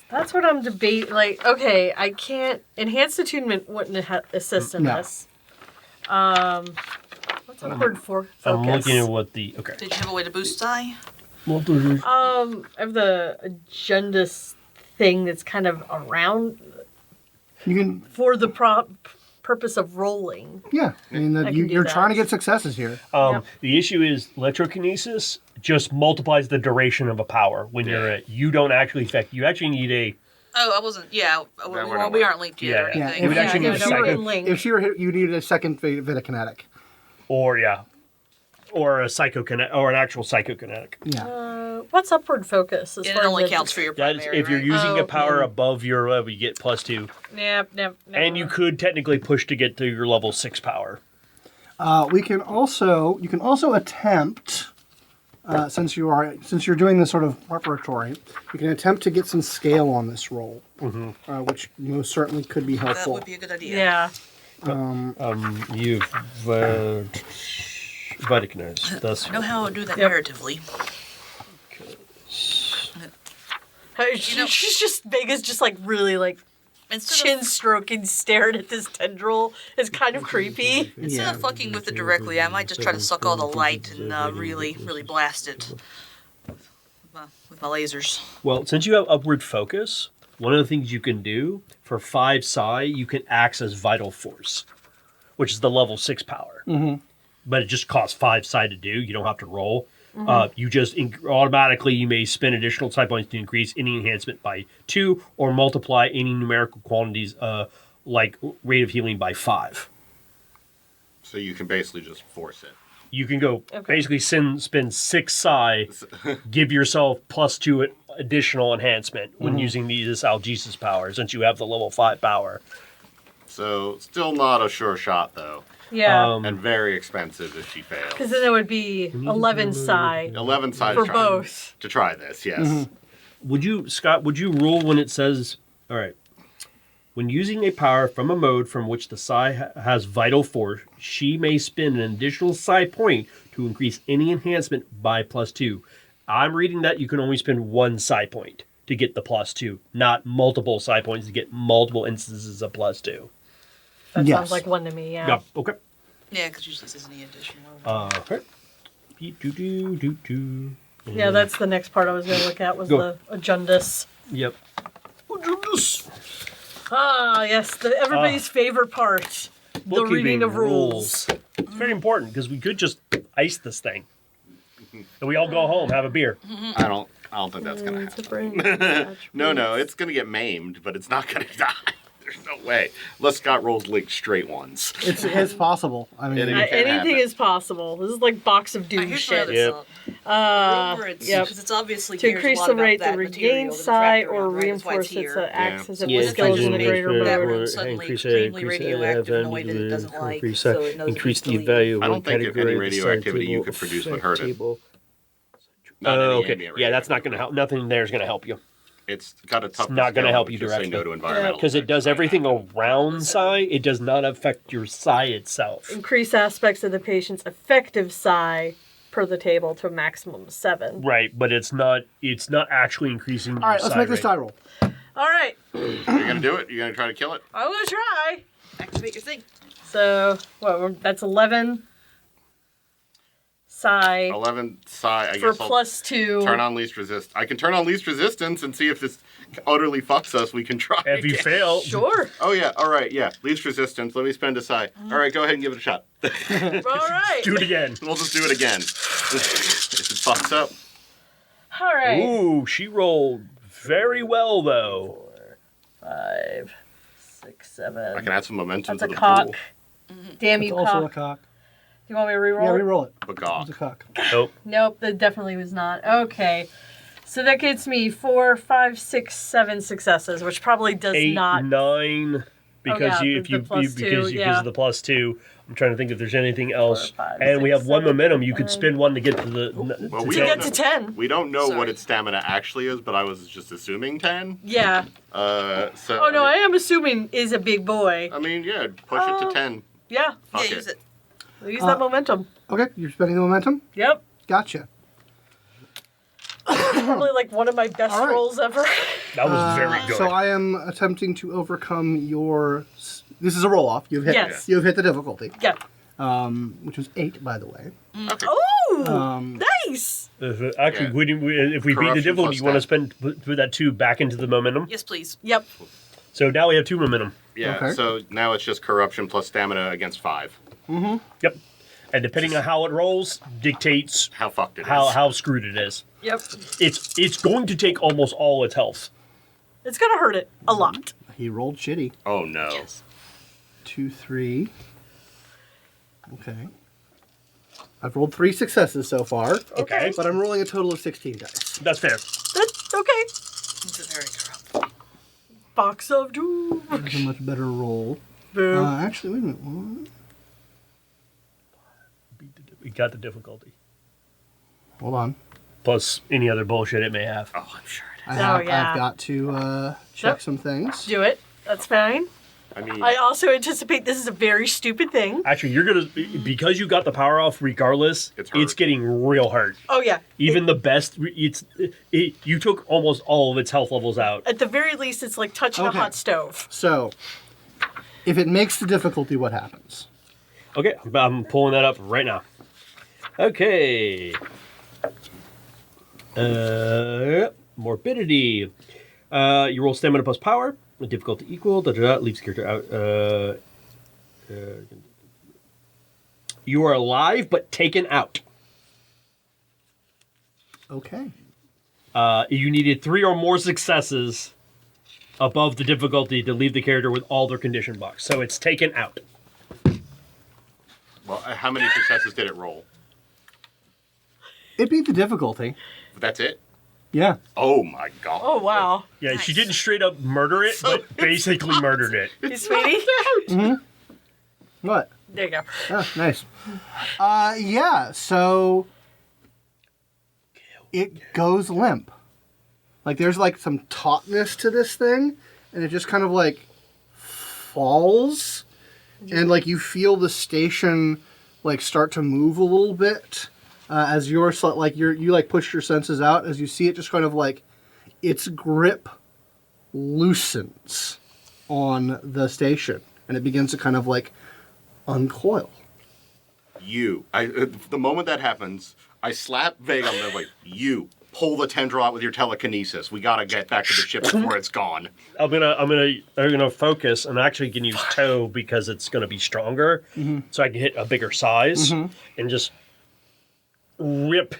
Speaker 4: That's what I'm debating. Like, okay, I can't. Enhanced attunement wouldn't assist in
Speaker 1: No.
Speaker 4: this. What's upward focus?
Speaker 3: I'm looking at what the okay.
Speaker 5: Did you have a way to boost psi?
Speaker 4: I have the agenda thing that's kind of around
Speaker 1: You can.
Speaker 4: for the purpose of rolling.
Speaker 1: Yeah. I mean,
Speaker 4: I can do
Speaker 1: you're
Speaker 4: that.
Speaker 1: trying to get successes here.
Speaker 4: Yep.
Speaker 3: The issue is electrokinesis just multiplies the duration of a power. When you're at, you don't actually affect. You actually need a.
Speaker 5: Oh, I wasn't. Yeah,
Speaker 2: we're not
Speaker 5: we aren't linked yet or
Speaker 3: Yeah.
Speaker 5: anything.
Speaker 3: You would actually need a
Speaker 1: if,
Speaker 3: second.
Speaker 1: if she were hit, you needed a second Vitakinetic.
Speaker 3: Or a psychokinetic, or an actual psychokinetic.
Speaker 1: Yeah.
Speaker 4: What's upward focus? As
Speaker 5: And
Speaker 4: far
Speaker 5: it
Speaker 4: as
Speaker 5: only
Speaker 4: the-
Speaker 5: counts for your
Speaker 3: That
Speaker 5: primary.
Speaker 3: is, if you're
Speaker 5: right?
Speaker 3: using a power
Speaker 4: okay.
Speaker 3: above your level, you get +2.
Speaker 4: Yep.
Speaker 3: And you could technically push to get to your level 6 power.
Speaker 1: You can also attempt, since you're doing this sort of preparatory, you can attempt to get some scale on this roll, which most certainly could be
Speaker 5: That
Speaker 1: helpful.
Speaker 5: would be a good idea.
Speaker 4: Yeah.
Speaker 3: You've Vitakinetic. Thus,
Speaker 5: I know how to do that
Speaker 4: Yep.
Speaker 5: narratively.
Speaker 4: She's just Vega's just like really like
Speaker 5: Instead
Speaker 4: chin
Speaker 5: of,
Speaker 4: stroking, staring at this tendril. It's kind of creepy.
Speaker 5: instead of fucking with it directly, I might just try to suck all the light and really, really blast it with my lasers.
Speaker 3: well, since you have upward focus, one of the things you can do for 5 psi, you can access vital force, which is the level 6 power. But it just costs 5 psi to do. You don't have to roll. You just automatically you may spend additional psi points to increase any enhancement by 2 or multiply any numerical quantities like rate of healing by 5.
Speaker 2: So you can basically just force it.
Speaker 3: You can go basically spend 6 psi, give yourself +2 additional enhancement when using this Algesis power, since you have the level 5 power.
Speaker 2: So still not a sure shot though,
Speaker 4: Yeah.
Speaker 2: and very expensive if she fails.
Speaker 4: Because then it would be 11 psi
Speaker 2: 11 sides
Speaker 4: for both.
Speaker 2: to try this. Yes.
Speaker 3: Would you, Scott, would you rule when it says, all right, when using a power from a mode from which the psi has vital force, she may spend an additional psi point to increase any enhancement by +2. I'm reading that you can only spend 1 psi point to get the +2, not multiple psi points to get multiple instances of +2.
Speaker 4: That
Speaker 1: Yes.
Speaker 4: sounds like one to me, yeah.
Speaker 3: Yeah, okay.
Speaker 5: Yeah, because usually this isn't the additional.
Speaker 3: Okay. Do-do-do-do-do.
Speaker 4: Yeah, that's the next part I was going to look at was
Speaker 3: Go.
Speaker 4: the agendas.
Speaker 3: Yep.
Speaker 4: Ah, yes, everybody's favorite part. The reading of rules.
Speaker 3: It's very important because we could just ice this thing. And we all go home, have a beer.
Speaker 2: I don't think that's gonna happen. No, it's gonna get maimed, but it's not gonna die. There's no way. Unless Scott rolls like straight ones.
Speaker 1: It's possible. I mean,
Speaker 2: It can
Speaker 4: Anything
Speaker 2: happen.
Speaker 4: is possible. This is like Box of Doom
Speaker 5: Here's
Speaker 4: shit.
Speaker 5: another
Speaker 3: Yep.
Speaker 5: thought. Remember, it's
Speaker 4: yep.
Speaker 5: because it's obviously
Speaker 4: To
Speaker 5: here's a
Speaker 4: increase
Speaker 5: lot
Speaker 4: the
Speaker 5: about
Speaker 4: rate
Speaker 5: that
Speaker 4: to regain
Speaker 5: material, the
Speaker 4: psi
Speaker 5: refractor
Speaker 4: or
Speaker 5: one, right? That's why
Speaker 4: reinforce
Speaker 5: it's
Speaker 4: its
Speaker 5: here.
Speaker 4: axis
Speaker 3: Yeah,
Speaker 4: with skills in the
Speaker 5: make
Speaker 4: greater
Speaker 5: that
Speaker 4: mode.
Speaker 5: room suddenly extremely radioactive in a way that it doesn't like, so it knows
Speaker 3: increase
Speaker 5: it
Speaker 3: the
Speaker 5: needs to
Speaker 3: value
Speaker 5: leave.
Speaker 2: I don't think if any radioactivity you could produce would hurt it. Not any
Speaker 3: Okay.
Speaker 2: ambient
Speaker 3: Yeah, that's not going to
Speaker 2: radioactivity.
Speaker 3: help. Nothing there is going to help you.
Speaker 2: It's got a tough.
Speaker 3: not gonna help you
Speaker 2: Just say no
Speaker 3: directly.
Speaker 2: to environmental.
Speaker 3: Because it does everything around psi, it does not affect your psi itself.
Speaker 4: Increase aspects of the patient's effective psi per the table to a maximum of 7.
Speaker 3: Right, but it's not actually increasing your
Speaker 1: all right, let's
Speaker 3: psi
Speaker 1: make this
Speaker 3: rate.
Speaker 1: die roll.
Speaker 4: All right,
Speaker 2: Are you gonna do it? You're gonna try to kill it?
Speaker 4: I'm going to try.
Speaker 5: Activate your thing.
Speaker 4: So, that's 11 psi
Speaker 2: 11 psi. I
Speaker 4: for
Speaker 2: guess I'll
Speaker 4: +2.
Speaker 2: turn on least resist. I can turn on least resistance and see if this utterly fucks us. We can try.
Speaker 3: If you fail,
Speaker 4: Sure.
Speaker 2: Oh yeah. All right. Yeah. Least resistance. Let me spend a psi. All right. Go ahead and give it a shot.
Speaker 4: All right.
Speaker 3: do it again.
Speaker 2: We'll just do it again. If it fucks up.
Speaker 4: All right.
Speaker 3: Ooh, she rolled very well though.
Speaker 4: 5, 6, 7.
Speaker 2: I can add some momentum
Speaker 4: That's
Speaker 2: to
Speaker 4: a
Speaker 2: the
Speaker 4: cock.
Speaker 2: pool.
Speaker 4: Damn
Speaker 1: It's
Speaker 4: you,
Speaker 1: also a
Speaker 4: cock.
Speaker 1: cock.
Speaker 4: Do you want me to reroll?
Speaker 1: Yeah,
Speaker 4: it?
Speaker 1: re-roll it.
Speaker 2: But God.
Speaker 1: It's a cock.
Speaker 3: Nope.
Speaker 4: Nope, that definitely was not. Okay. So that gets me 4, 5, 6, 7 successes, which probably does
Speaker 3: 8,
Speaker 4: not.
Speaker 3: 9, because
Speaker 4: yeah,
Speaker 3: you
Speaker 4: the
Speaker 3: if you
Speaker 4: plus
Speaker 3: because
Speaker 4: two,
Speaker 3: because
Speaker 4: yeah.
Speaker 3: of the +2. I'm trying to think if there's anything else.
Speaker 4: 4, 5,
Speaker 3: And we
Speaker 4: 6,
Speaker 3: have 1
Speaker 4: 7,
Speaker 3: momentum. You could
Speaker 4: 9.
Speaker 3: spend 1 to get to the
Speaker 2: Well,
Speaker 3: to
Speaker 2: we
Speaker 4: To
Speaker 3: 10.
Speaker 4: get to 10.
Speaker 2: We don't know
Speaker 5: Sorry.
Speaker 2: what its stamina actually is, but I was just assuming 10.
Speaker 4: Yeah.
Speaker 2: So.
Speaker 4: Oh no, I am assuming is a big boy.
Speaker 2: I mean, yeah. Push it to 10.
Speaker 4: Yeah.
Speaker 2: Fuck
Speaker 5: Yeah, use it.
Speaker 4: Use that momentum.
Speaker 1: Okay, you're spending the momentum?
Speaker 4: Yep.
Speaker 1: Gotcha.
Speaker 4: Probably like one of my best
Speaker 1: All right.
Speaker 4: rolls ever.
Speaker 3: That was very good.
Speaker 1: So I am attempting to overcome your... This is a roll-off. You've hit,
Speaker 4: Yes.
Speaker 1: you've hit the difficulty,
Speaker 4: Yeah.
Speaker 1: which was 8, by the way.
Speaker 2: Okay.
Speaker 4: Oh, nice.
Speaker 3: Actually,
Speaker 2: Yeah.
Speaker 3: if we beat the
Speaker 2: Corruption
Speaker 3: difficulty,
Speaker 2: plus
Speaker 3: you want to
Speaker 2: that.
Speaker 3: put that 2 back into the momentum?
Speaker 5: Yes, please.
Speaker 4: Yep.
Speaker 3: So now we have 2 momentum.
Speaker 2: Yeah.
Speaker 1: Okay.
Speaker 2: So now it's just corruption plus stamina against 5.
Speaker 3: Yep. And depending on how it rolls, dictates
Speaker 2: How fucked it is.
Speaker 3: how screwed it is.
Speaker 4: Yep.
Speaker 3: It's going to take almost all its health.
Speaker 4: It's gonna hurt it a lot.
Speaker 1: He rolled shitty.
Speaker 2: Oh no.
Speaker 5: Yes.
Speaker 1: 2, 3. Okay. I've rolled 3 successes so far.
Speaker 3: Okay.
Speaker 1: But I'm rolling a total of 16 dice.
Speaker 3: That's fair.
Speaker 4: That's okay.
Speaker 5: It's a very corrupt.
Speaker 4: Box of Doom.
Speaker 1: It's a much better roll.
Speaker 4: Boom.
Speaker 1: Actually, wait a minute. What?
Speaker 3: We got the difficulty.
Speaker 1: Hold on.
Speaker 3: Plus any other bullshit it may have.
Speaker 2: Oh, I'm sure it
Speaker 1: I
Speaker 2: is.
Speaker 1: have,
Speaker 4: yeah.
Speaker 1: I've got to check
Speaker 4: Yep.
Speaker 1: some things.
Speaker 4: Do it. That's fine.
Speaker 2: I mean,
Speaker 4: I also anticipate this is a very stupid thing.
Speaker 3: Actually, you're gonna because you got the power off. Regardless,
Speaker 2: It's hurt.
Speaker 3: it's getting real hard.
Speaker 4: Oh yeah.
Speaker 3: Even the best, you took almost all of its health levels out.
Speaker 4: At the very least, it's like touching
Speaker 1: Okay.
Speaker 4: a hot stove.
Speaker 1: So, if it makes the difficulty, what happens?
Speaker 3: Okay, I'm pulling that up right now. Okay. Morbidity. You roll stamina plus power. The difficulty equal. Leaves the character out. You are alive but taken out.
Speaker 1: Okay.
Speaker 3: You needed 3 or more successes above the difficulty to leave the character with all their condition box. So it's taken out.
Speaker 2: Well, how many successes did it roll?
Speaker 1: It beat the difficulty.
Speaker 2: That's it?
Speaker 1: Yeah.
Speaker 2: Oh my god.
Speaker 4: Oh, wow.
Speaker 3: Yeah,
Speaker 5: Nice.
Speaker 3: she didn't straight up murder it, but basically murdered it.
Speaker 4: You sweetie?
Speaker 1: What?
Speaker 4: There you go.
Speaker 1: Oh, nice. Yeah, so it goes limp. Like, there's, like, some tautness to this thing, and it just kind of, like, falls. And, like, you feel the station, like, start to move a little bit as you're, like, you push your senses out, as you see it just kind of, like, its grip loosens on the station, and it begins to kind of, like, uncoil.
Speaker 2: The moment that happens, I slap Vega on the like, you pull the tendril out with your telekinesis. We gotta get back to the ship before it's gone.
Speaker 3: I'm gonna focus, and actually can use toe because it's gonna be stronger, so I can hit a bigger size and just rip,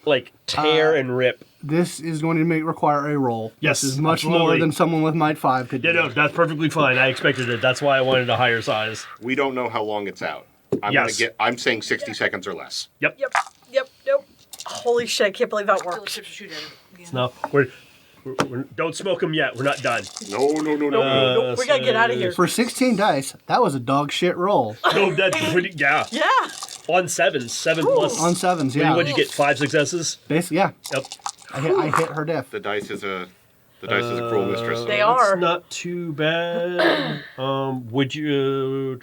Speaker 3: like tear and rip.
Speaker 1: This is going to require a roll.
Speaker 3: Yes,
Speaker 1: This is much more
Speaker 3: absolutely.
Speaker 1: than someone with Might 5 could do.
Speaker 3: Yeah, no, that's perfectly fine. I expected it. That's why I wanted a higher size.
Speaker 2: We don't know how long it's out.
Speaker 3: Yes.
Speaker 2: I'm saying 60 seconds or less.
Speaker 3: Yep.
Speaker 4: Nope. Holy shit, I can't believe that
Speaker 5: Kill the
Speaker 4: worked.
Speaker 5: ship to shoot at it. Yeah.
Speaker 3: No, we're don't smoke them yet. We're not done.
Speaker 2: No.
Speaker 4: Nope, we gotta get out of here.
Speaker 1: For 16 dice, that was a dog shit roll.
Speaker 3: No, that's pretty. Yeah,
Speaker 4: Yeah.
Speaker 3: on sevens, 7 plus.
Speaker 1: On sevens, yeah.
Speaker 3: What'd you get? 5 successes.
Speaker 1: Basically, yeah.
Speaker 3: Yep.
Speaker 1: I hit her diff.
Speaker 2: The dice is a cruel mistress.
Speaker 4: They are.
Speaker 3: It's not too bad. Would you?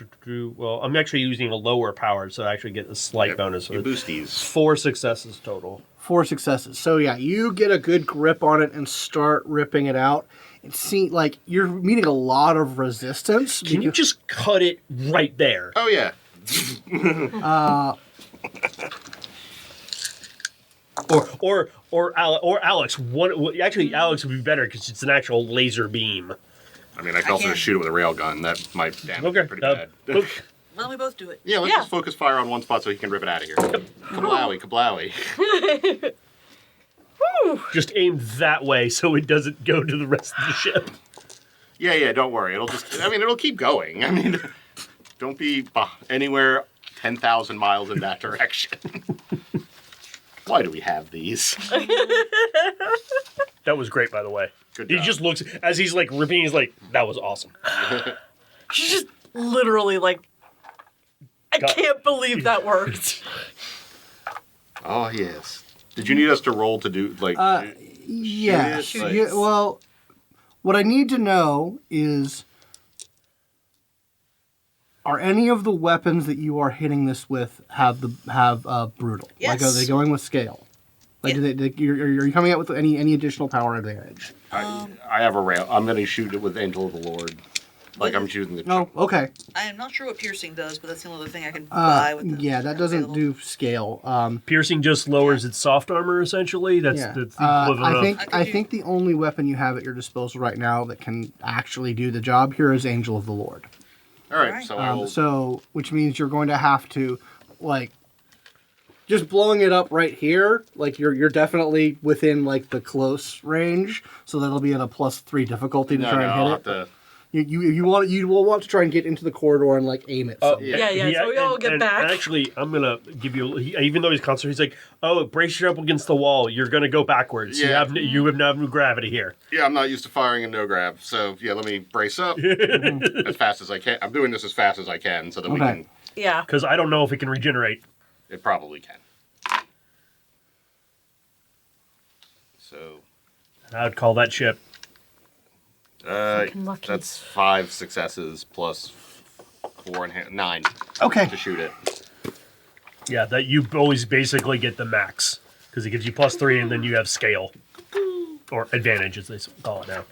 Speaker 3: Well, I'm actually using a lower power, so I actually get a slight bonus.
Speaker 2: You boost these.
Speaker 3: 4 successes total.
Speaker 1: 4 successes. So yeah, you get a good grip on it and start ripping it out. It seems like you're meeting a lot of resistance.
Speaker 3: Can you just cut it right there?
Speaker 2: Oh yeah.
Speaker 3: Or Alex. Actually, Alex would be better because it's an actual laser beam.
Speaker 2: I mean, I can also
Speaker 5: can.
Speaker 2: just shoot it with a railgun. That might damage
Speaker 3: Okay.
Speaker 2: it pretty bad.
Speaker 3: Look,
Speaker 5: Why don't we both do it?
Speaker 2: Yeah, let's
Speaker 4: Yeah.
Speaker 2: just focus fire on one spot so he can rip it out of here. Kablowy.
Speaker 3: just aim that way so it doesn't go to the rest of the ship.
Speaker 2: Yeah, don't worry. It'll keep going. I mean, don't be anywhere 10,000 miles in that direction. Why do we have these?
Speaker 3: That was great, by the way.
Speaker 2: Good
Speaker 3: He
Speaker 2: job.
Speaker 3: just looks as he's like ripping. He's like, "That was awesome."
Speaker 4: She's just literally like, I
Speaker 3: God.
Speaker 4: can't believe that worked.
Speaker 2: Oh, yes. Did you need us to roll to do, like...
Speaker 1: Yes.
Speaker 2: Shoot it.
Speaker 1: Yeah, well, what I need to know is, are any of the weapons that you are hitting this with have brutal? Like, are
Speaker 5: Yes.
Speaker 1: they going with scale? Like,
Speaker 5: Yeah.
Speaker 1: are you coming out with any additional power advantage?
Speaker 2: I have a rail. I'm going to shoot it with Angel of the Lord. Like I'm shooting the...
Speaker 1: Oh, okay.
Speaker 5: I am not sure what piercing does, but that's the only other thing I can buy with the
Speaker 1: Yeah, that doesn't
Speaker 5: available.
Speaker 1: do scale.
Speaker 3: Piercing just lowers its soft armor, essentially. That's
Speaker 1: Yeah.
Speaker 3: the equivalent
Speaker 1: I
Speaker 3: of.
Speaker 1: think I think the only weapon you have at your disposal right now that can actually do the job here is Angel of the Lord.
Speaker 2: All right,
Speaker 5: Alright.
Speaker 2: so I will...
Speaker 1: So, which means you're going to have to, like, just blowing it up right here. Like you're definitely within like the close range, so that'll be at a +3 difficulty to try and
Speaker 2: I'll
Speaker 1: hit
Speaker 2: have
Speaker 1: it.
Speaker 2: to...
Speaker 1: You will want to try and get into the corridor and like aim it.
Speaker 3: Oh,
Speaker 1: somewhere.
Speaker 4: Yeah, so we all get back.
Speaker 3: And actually, I'm gonna give you. Even though he's concentrated, he's like, "Oh, brace yourself up against the wall. You're gonna go backwards.
Speaker 2: Yeah.
Speaker 3: You have no gravity here."
Speaker 2: Yeah, I'm not used to firing in no grab, so yeah, let me brace up as fast as I can. I'm doing this as fast as I can so that we
Speaker 1: Okay.
Speaker 2: can...
Speaker 4: Yeah.
Speaker 3: Because I don't know if it can regenerate.
Speaker 2: It probably can. So...
Speaker 3: I'd call that ship.
Speaker 4: Fucking lucky.
Speaker 2: That's 5 successes plus 9
Speaker 1: Okay.
Speaker 2: to shoot it.
Speaker 3: Yeah, that you always basically get the max because it gives you +3, and then you have scale or advantage, as they call it now.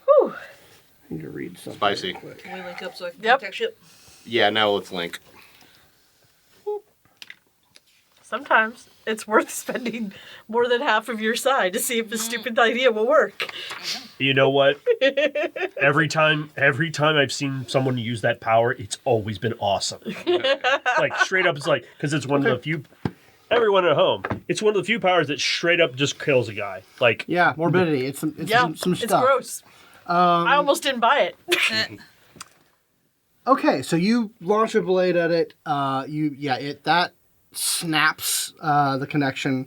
Speaker 4: Whew.
Speaker 1: I need to read something.
Speaker 2: Spicy.
Speaker 1: real quick.
Speaker 5: Can we link up so I can
Speaker 4: Yep.
Speaker 5: contact ship?
Speaker 2: Yeah, now let's link.
Speaker 4: Sometimes it's worth spending more than half of your side to see if a stupid idea will work.
Speaker 3: You know what? every time I've seen someone use that power, it's always been awesome. Like straight up, it's like because it's one of the few. everyone at home, it's one of the few powers that straight up just kills a guy. Like,
Speaker 1: Yeah, morbidity. It's some
Speaker 4: It's
Speaker 1: stuff.
Speaker 4: gross. I almost didn't buy it.
Speaker 1: Okay, so you launch a blade at it. That snaps the connection,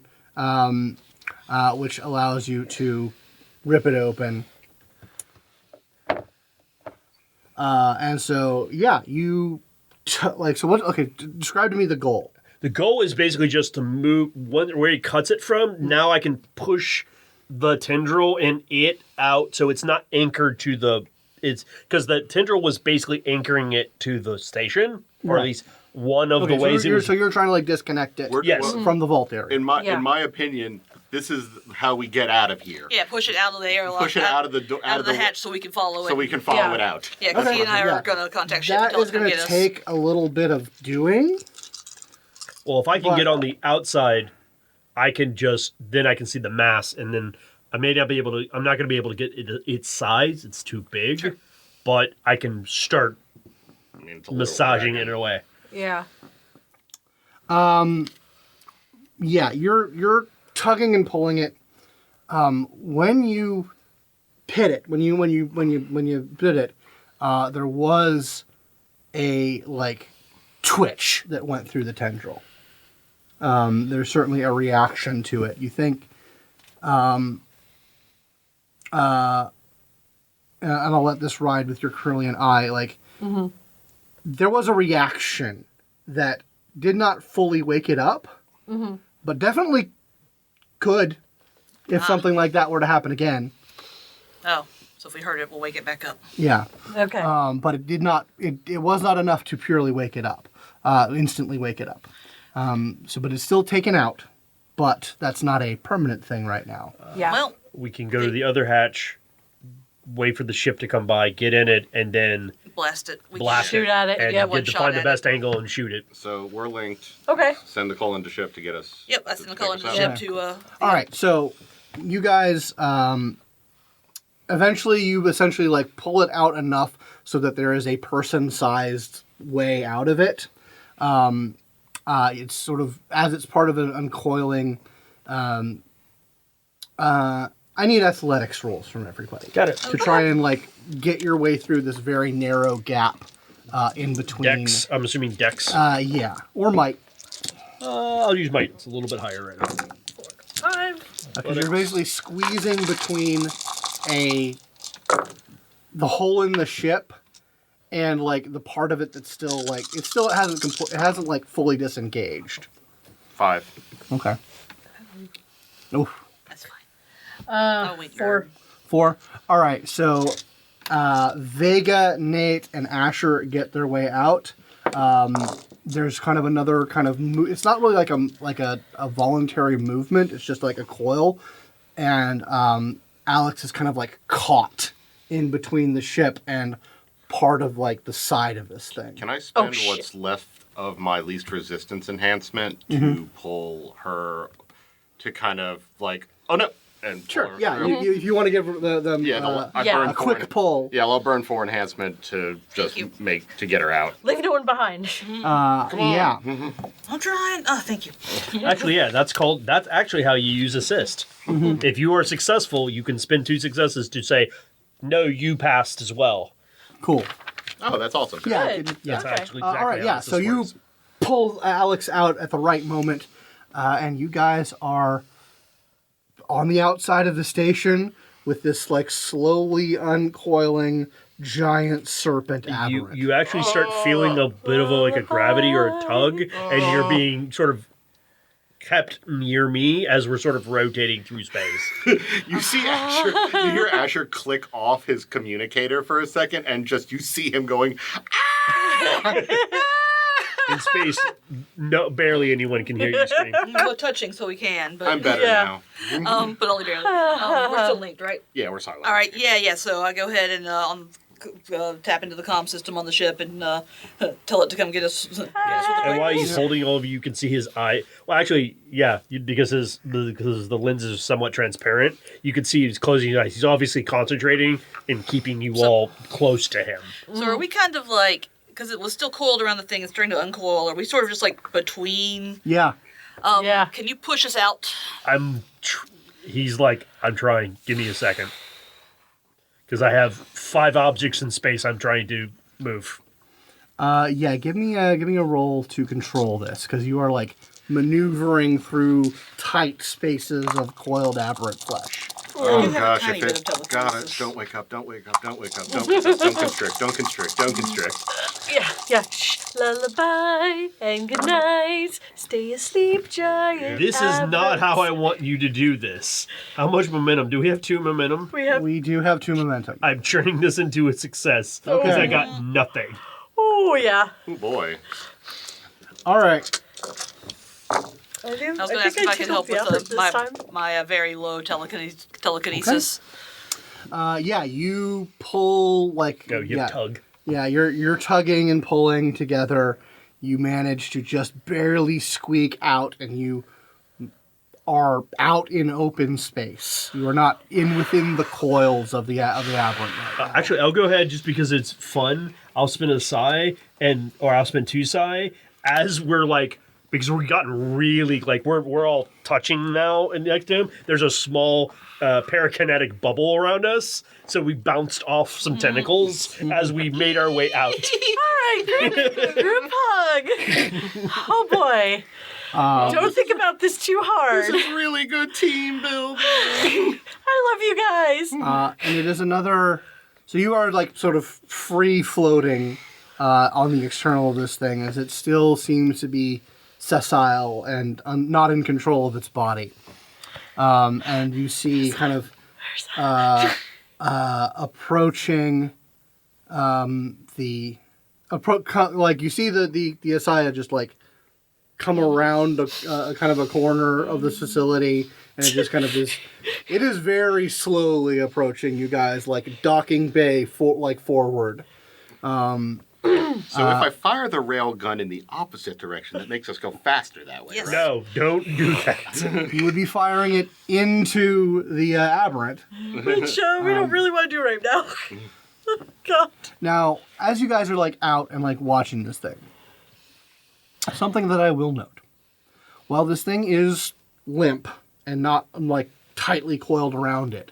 Speaker 1: which allows you to rip it open. And so you so what? Okay, describe to me the goal.
Speaker 3: the goal is basically just to move where he cuts it from. Now I can push the tendril and it out so it's not anchored to the. It's because the tendril was basically anchoring it to the station, or at least one of the ways it was.
Speaker 1: So you're trying to like disconnect it
Speaker 3: Yes.
Speaker 1: from the vault area.
Speaker 2: In my opinion, this is how we get out of here.
Speaker 5: Yeah, push it out of the airlock.
Speaker 2: Push it out of the
Speaker 5: out of the hatch so we can follow it.
Speaker 2: so we can follow it out.
Speaker 5: Yeah, because
Speaker 1: Okay.
Speaker 5: he and I
Speaker 1: Yeah.
Speaker 5: are going to contact ship
Speaker 1: That
Speaker 5: until
Speaker 1: is
Speaker 5: it's going
Speaker 1: going
Speaker 5: to
Speaker 1: to
Speaker 5: get us.
Speaker 1: take a little bit of doing.
Speaker 3: Well, if I can
Speaker 1: But-
Speaker 3: get on the outside, I can see the mass, and then I may not be able to. I'm not going to be able to get its size; it's too big.
Speaker 5: Sure.
Speaker 3: But I can start
Speaker 2: I mean, it's a little
Speaker 3: massaging it
Speaker 2: dragon.
Speaker 3: away.
Speaker 4: Yeah.
Speaker 1: Yeah, you're tugging and pulling it. When you hit it, when you did it, there was a like twitch that went through the tendril. There's certainly a reaction to it. You think, and I'll let this ride with your Curlian eye. Like, there was a reaction that did not fully wake it up, but definitely could if something like that were to happen again.
Speaker 5: Oh, so if we heard it, we'll wake it back up.
Speaker 1: Yeah.
Speaker 4: Okay.
Speaker 1: But it did not. It was not enough to purely wake it up, instantly wake it up. But it's still taken out. But that's not a permanent thing right now.
Speaker 4: yeah.
Speaker 5: Well,
Speaker 3: We can go to the other hatch, wait for the ship to come by, get in it, and then
Speaker 5: blast it. We
Speaker 3: blast
Speaker 4: Shoot
Speaker 3: it.
Speaker 4: at it,
Speaker 3: And
Speaker 4: yeah,
Speaker 3: get
Speaker 5: one
Speaker 3: to
Speaker 5: shot
Speaker 3: find the
Speaker 5: at
Speaker 3: best angle and shoot it.
Speaker 2: So we're linked.
Speaker 4: Okay.
Speaker 2: Send the call into ship to get us.
Speaker 5: Yep, that's going to call into the
Speaker 2: us
Speaker 5: ship
Speaker 2: out.
Speaker 5: to.
Speaker 1: All right. So you guys, eventually, you essentially like pull it out enough so that there is a person-sized way out of it. It's sort of as it's part of an uncoiling. I need athletics rolls from everybody.
Speaker 3: Got it.
Speaker 1: To try and like get your way through this very narrow gap in between.
Speaker 3: Dex. I'm assuming Dex.
Speaker 1: Yeah, or might.
Speaker 3: I'll use might. It's a little bit higher right now.
Speaker 4: 5.
Speaker 1: Because you're basically squeezing between the hole in the ship and like the part of it that's still like it hasn't like fully disengaged.
Speaker 2: 5.
Speaker 1: Okay. Oof.
Speaker 5: That's fine.
Speaker 4: Oh,
Speaker 5: wait,
Speaker 4: 4.
Speaker 1: 4. All right. So Vega, Nate, and Asher get their way out. There's kind of another kind of it's not really like a voluntary movement. It's just like a coil, and Alex is kind of like caught in between the ship and part of like the side of this thing.
Speaker 2: Can I spend
Speaker 4: shit.
Speaker 2: what's left of my least resistance enhancement to pull her to kind of like, oh no, and pull her
Speaker 1: Yeah.
Speaker 2: through?
Speaker 1: If you want to give them
Speaker 2: I
Speaker 4: Yeah.
Speaker 2: burn
Speaker 1: a
Speaker 2: 4
Speaker 1: quick pull.
Speaker 2: Yeah, I'll burn 4 enhancement to just
Speaker 5: you.
Speaker 2: to get her out.
Speaker 4: Leave no one behind.
Speaker 1: Yeah.
Speaker 5: I'm trying. Oh, thank you.
Speaker 3: Actually, yeah, that's actually how you use assist. If you are successful, you can spend 2 successes to say, no, you passed as well.
Speaker 1: Cool.
Speaker 2: Oh, that's awesome.
Speaker 1: Yeah.
Speaker 4: Good.
Speaker 1: Yeah.
Speaker 3: That's
Speaker 4: Okay.
Speaker 3: actually
Speaker 1: All
Speaker 3: exactly
Speaker 1: right,
Speaker 3: how
Speaker 1: yeah.
Speaker 3: this
Speaker 1: So you
Speaker 3: works.
Speaker 1: pull Alex out at the right moment, and you guys are on the outside of the station with this like slowly uncoiling giant serpent aberrant.
Speaker 3: You actually start feeling a bit of a gravity or a tug, and you're being sort of kept near me as we're sort of rotating through space.
Speaker 2: You see Asher, you hear Asher click off his communicator for a second, and just you see him going,
Speaker 3: In space, barely anyone can hear you scream.
Speaker 5: We're touching so we can, but
Speaker 2: I'm better
Speaker 4: Yeah.
Speaker 2: now.
Speaker 5: but only barely. We're still linked, right?
Speaker 2: Yeah, we're silent.
Speaker 5: All right. Yeah. So I go ahead and tap into the comm system on the ship and tell it to come get us. Get us with the
Speaker 3: And while
Speaker 5: quick-
Speaker 3: he's holding all of you, you can see his eye. Well, actually, yeah, because the lens is somewhat transparent, you can see he's closing his eyes. He's obviously concentrating and keeping you all close to him.
Speaker 5: So are we kind of like, because it was still coiled around the thing, it's starting to uncoil, are we sort of just like between?
Speaker 1: Yeah.
Speaker 4: Yeah.
Speaker 5: Can you push us out?
Speaker 3: He's like, I'm trying. Give me a second. Because I have 5 objects in space I'm trying to move.
Speaker 1: Yeah, give me a roll to control this, because you are like maneuvering through tight spaces of coiled aberrant flesh.
Speaker 2: Oh
Speaker 5: You have a
Speaker 2: gosh,
Speaker 5: tiny
Speaker 2: if
Speaker 5: bit
Speaker 2: it
Speaker 5: of
Speaker 2: got it,
Speaker 5: telekinesis.
Speaker 2: don't wake up, don't wake up, don't wake up, don't wake up, don't constrict, don't constrict, don't constrict.
Speaker 4: Yeah. Shh. Lullaby and good night. Stay asleep, giant.
Speaker 3: This is not how I
Speaker 4: aberrants.
Speaker 3: want you to do this. How much momentum? Do we have 2 momentum?
Speaker 4: We have.
Speaker 1: We do have 2 momentum.
Speaker 3: I'm turning this into a success. Because
Speaker 1: Okay.
Speaker 3: I got nothing.
Speaker 4: Oh yeah.
Speaker 2: Oh boy.
Speaker 1: All right.
Speaker 4: I do.
Speaker 5: I was going to ask if I could help
Speaker 4: effort
Speaker 5: with
Speaker 4: this time.
Speaker 5: my very low telekinesis.
Speaker 1: Yeah, you pull like
Speaker 3: Go, you
Speaker 1: yeah,
Speaker 3: tug.
Speaker 1: yeah. You're tugging and pulling together. You manage to just barely squeak out, and you are out in open space. You are not within the coils of the aberrant.
Speaker 3: Actually, I'll go ahead just because it's fun. I'll spin a psi, or I'll spin 2 psi as we're like, because we've gotten really, like, we're all touching now and next to him. There's a small parakinetic bubble around us, so we bounced off some tentacles as we made our way out.
Speaker 4: All right, group hug. Oh boy. Don't think about this too hard.
Speaker 2: This is really good team building.
Speaker 4: I love you guys.
Speaker 1: And it is another. So you are like sort of free floating on the external of this thing, as it still seems to be sessile and not in control of its body. And you see kind of approaching like you see the ASIYAH just like come around a kind of a corner of this facility, and it just kind of is. It is very slowly approaching you guys, like docking bay forward.
Speaker 2: So if I fire the rail gun in the opposite direction, that makes us go faster that way,
Speaker 5: Yes.
Speaker 2: right?
Speaker 3: No, don't do that.
Speaker 1: You would be firing it into the aberrant.
Speaker 4: Which we don't really want to do right now. God.
Speaker 1: Now, as you guys are like out and like watching this thing, something that I will note: while this thing is limp and not like tightly coiled around it,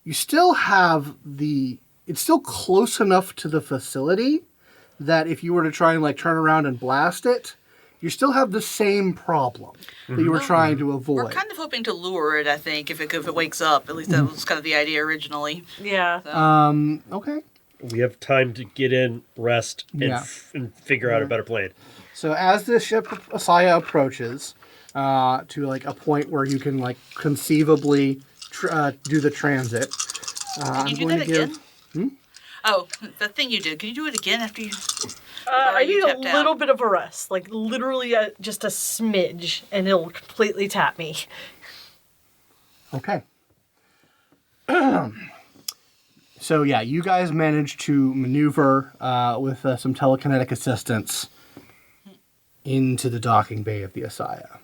Speaker 1: you still have it's still close enough to the facility that if you were to try and like turn around and blast it, you still have the same problem that you were trying to avoid.
Speaker 5: We're kind of hoping to lure it, I think, if it wakes up. At least that was kind of the idea originally.
Speaker 4: Yeah.
Speaker 1: Okay.
Speaker 3: We have time to get in, rest, and,
Speaker 1: Yeah.
Speaker 3: and figure out a better plan.
Speaker 1: So as the ship ASIYAH approaches to like a point where you can like conceivably do the transit,
Speaker 5: Can you do that again? Oh, that thing you did. Can you do it again after you...
Speaker 4: I
Speaker 5: you
Speaker 4: need a
Speaker 5: tapped out?
Speaker 4: little bit of a rest, like literally just a smidge, and it'll completely tap me.
Speaker 1: Okay. So yeah, you guys managed to maneuver with some telekinetic assistance into the docking bay of the ASIYAH.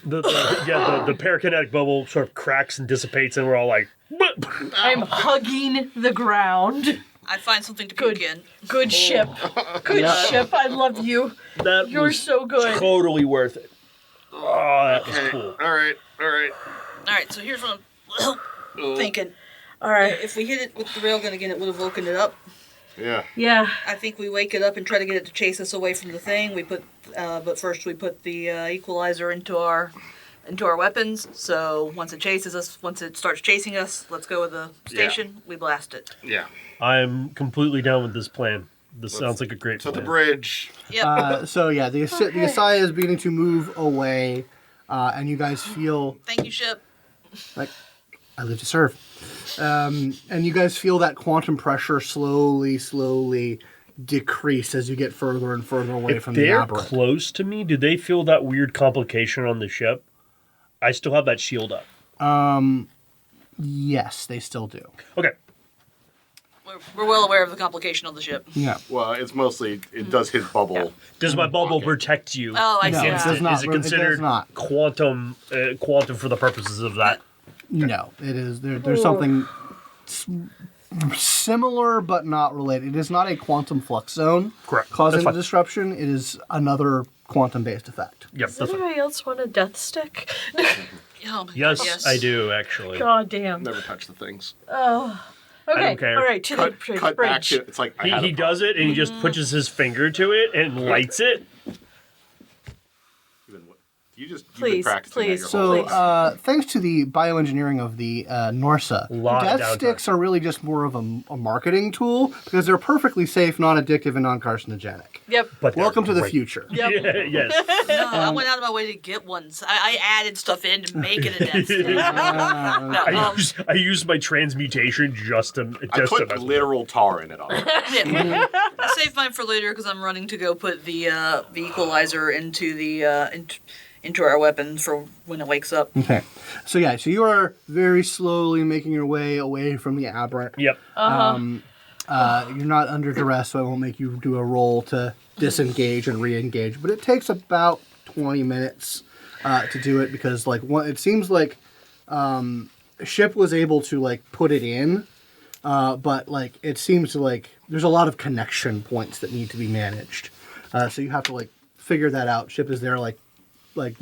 Speaker 3: The parakinetic bubble sort of cracks and dissipates, and we're all like,
Speaker 4: I'm hugging the ground.
Speaker 5: I find something to
Speaker 4: Good.
Speaker 5: puke in.
Speaker 4: Good ship. Good ship. I love you.
Speaker 3: that
Speaker 4: You're
Speaker 3: was
Speaker 4: so good.
Speaker 3: totally worth it. Oh, that was
Speaker 2: Okay.
Speaker 3: cool.
Speaker 2: All right.
Speaker 5: All right, so here's what I'm thinking.
Speaker 4: All right.
Speaker 5: If we hit it with the railgun again, it would have woken it up.
Speaker 2: Yeah.
Speaker 4: Yeah.
Speaker 5: I think we wake it up and try to get it to chase us away from the thing. But first we put the equalizer into our weapons. So once it chases us, once it starts chasing us, let's go with the station. We blast it.
Speaker 2: Yeah.
Speaker 3: I'm completely down with this plan. This sounds like a great
Speaker 2: To
Speaker 3: plan.
Speaker 2: the bridge.
Speaker 5: Yep.
Speaker 1: So yeah, the ASIYAH is beginning to move away, and you guys feel
Speaker 5: Thank you, ship.
Speaker 1: like I live to serve. And you guys feel that quantum pressure slowly decrease as you get further and further away
Speaker 3: If
Speaker 1: from the
Speaker 3: they're
Speaker 1: aberrant.
Speaker 3: close to me, do they feel that weird complication on the ship? I still have that shield up.
Speaker 1: Yes, they still do.
Speaker 3: Okay.
Speaker 5: We're well aware of the complication on the ship.
Speaker 1: Yeah.
Speaker 2: Well, it's mostly it does his bubble.
Speaker 3: Does my bubble
Speaker 2: Okay.
Speaker 3: protect you?
Speaker 5: Oh, I
Speaker 1: No,
Speaker 5: see.
Speaker 1: it does not.
Speaker 3: Is it
Speaker 1: It does
Speaker 3: considered
Speaker 1: not.
Speaker 3: quantum for the purposes of that?
Speaker 1: No, it is. There's something similar but not related. It is not a quantum flux zone
Speaker 3: Correct.
Speaker 1: causing
Speaker 3: That's
Speaker 1: the
Speaker 3: fine.
Speaker 1: disruption. It is another quantum-based effect.
Speaker 3: Yep.
Speaker 4: Does
Speaker 3: That's
Speaker 4: anybody else want a death stick?
Speaker 5: Oh my
Speaker 3: yes,
Speaker 5: God, yes,
Speaker 3: I do actually.
Speaker 4: God damn.
Speaker 2: Never touch the things.
Speaker 4: Oh. Okay.
Speaker 3: don't care.
Speaker 4: All right. To the
Speaker 2: Cut back
Speaker 4: bridge.
Speaker 2: to it's like I had
Speaker 3: He
Speaker 2: a
Speaker 3: does it and he just pushes his finger to it and lights it.
Speaker 2: You've been
Speaker 4: Please,
Speaker 2: practicing
Speaker 4: please.
Speaker 2: that your whole
Speaker 1: So,
Speaker 2: life.
Speaker 1: thanks to the bioengineering of the Norsa,
Speaker 3: Lot of
Speaker 1: death
Speaker 3: downtime.
Speaker 1: sticks are really just more of a marketing tool because they're perfectly safe, non-addictive, and non-carcinogenic.
Speaker 4: Yep.
Speaker 3: But they're
Speaker 1: Welcome to the
Speaker 3: great.
Speaker 1: future.
Speaker 4: Yep.
Speaker 3: Yeah, yes.
Speaker 5: No, I went out of my way to get ones. I added stuff in to make it a death stick. No,
Speaker 3: I used my transmutation just to
Speaker 2: I
Speaker 3: just
Speaker 2: put
Speaker 3: to
Speaker 2: literal tar in it all.
Speaker 5: yeah. I saved mine for later because I'm running to go put the equalizer into the into our weapon for when it wakes up.
Speaker 1: Okay. So you are very slowly making your way away from the aberrant.
Speaker 3: Yep.
Speaker 1: You're not under duress, so I won't make you do a roll to disengage and re-engage. But it takes about 20 minutes to do it because, it seems like ship was able to put it in, but it seems to there's a lot of connection points that need to be managed. So you have to figure that out. Ship is there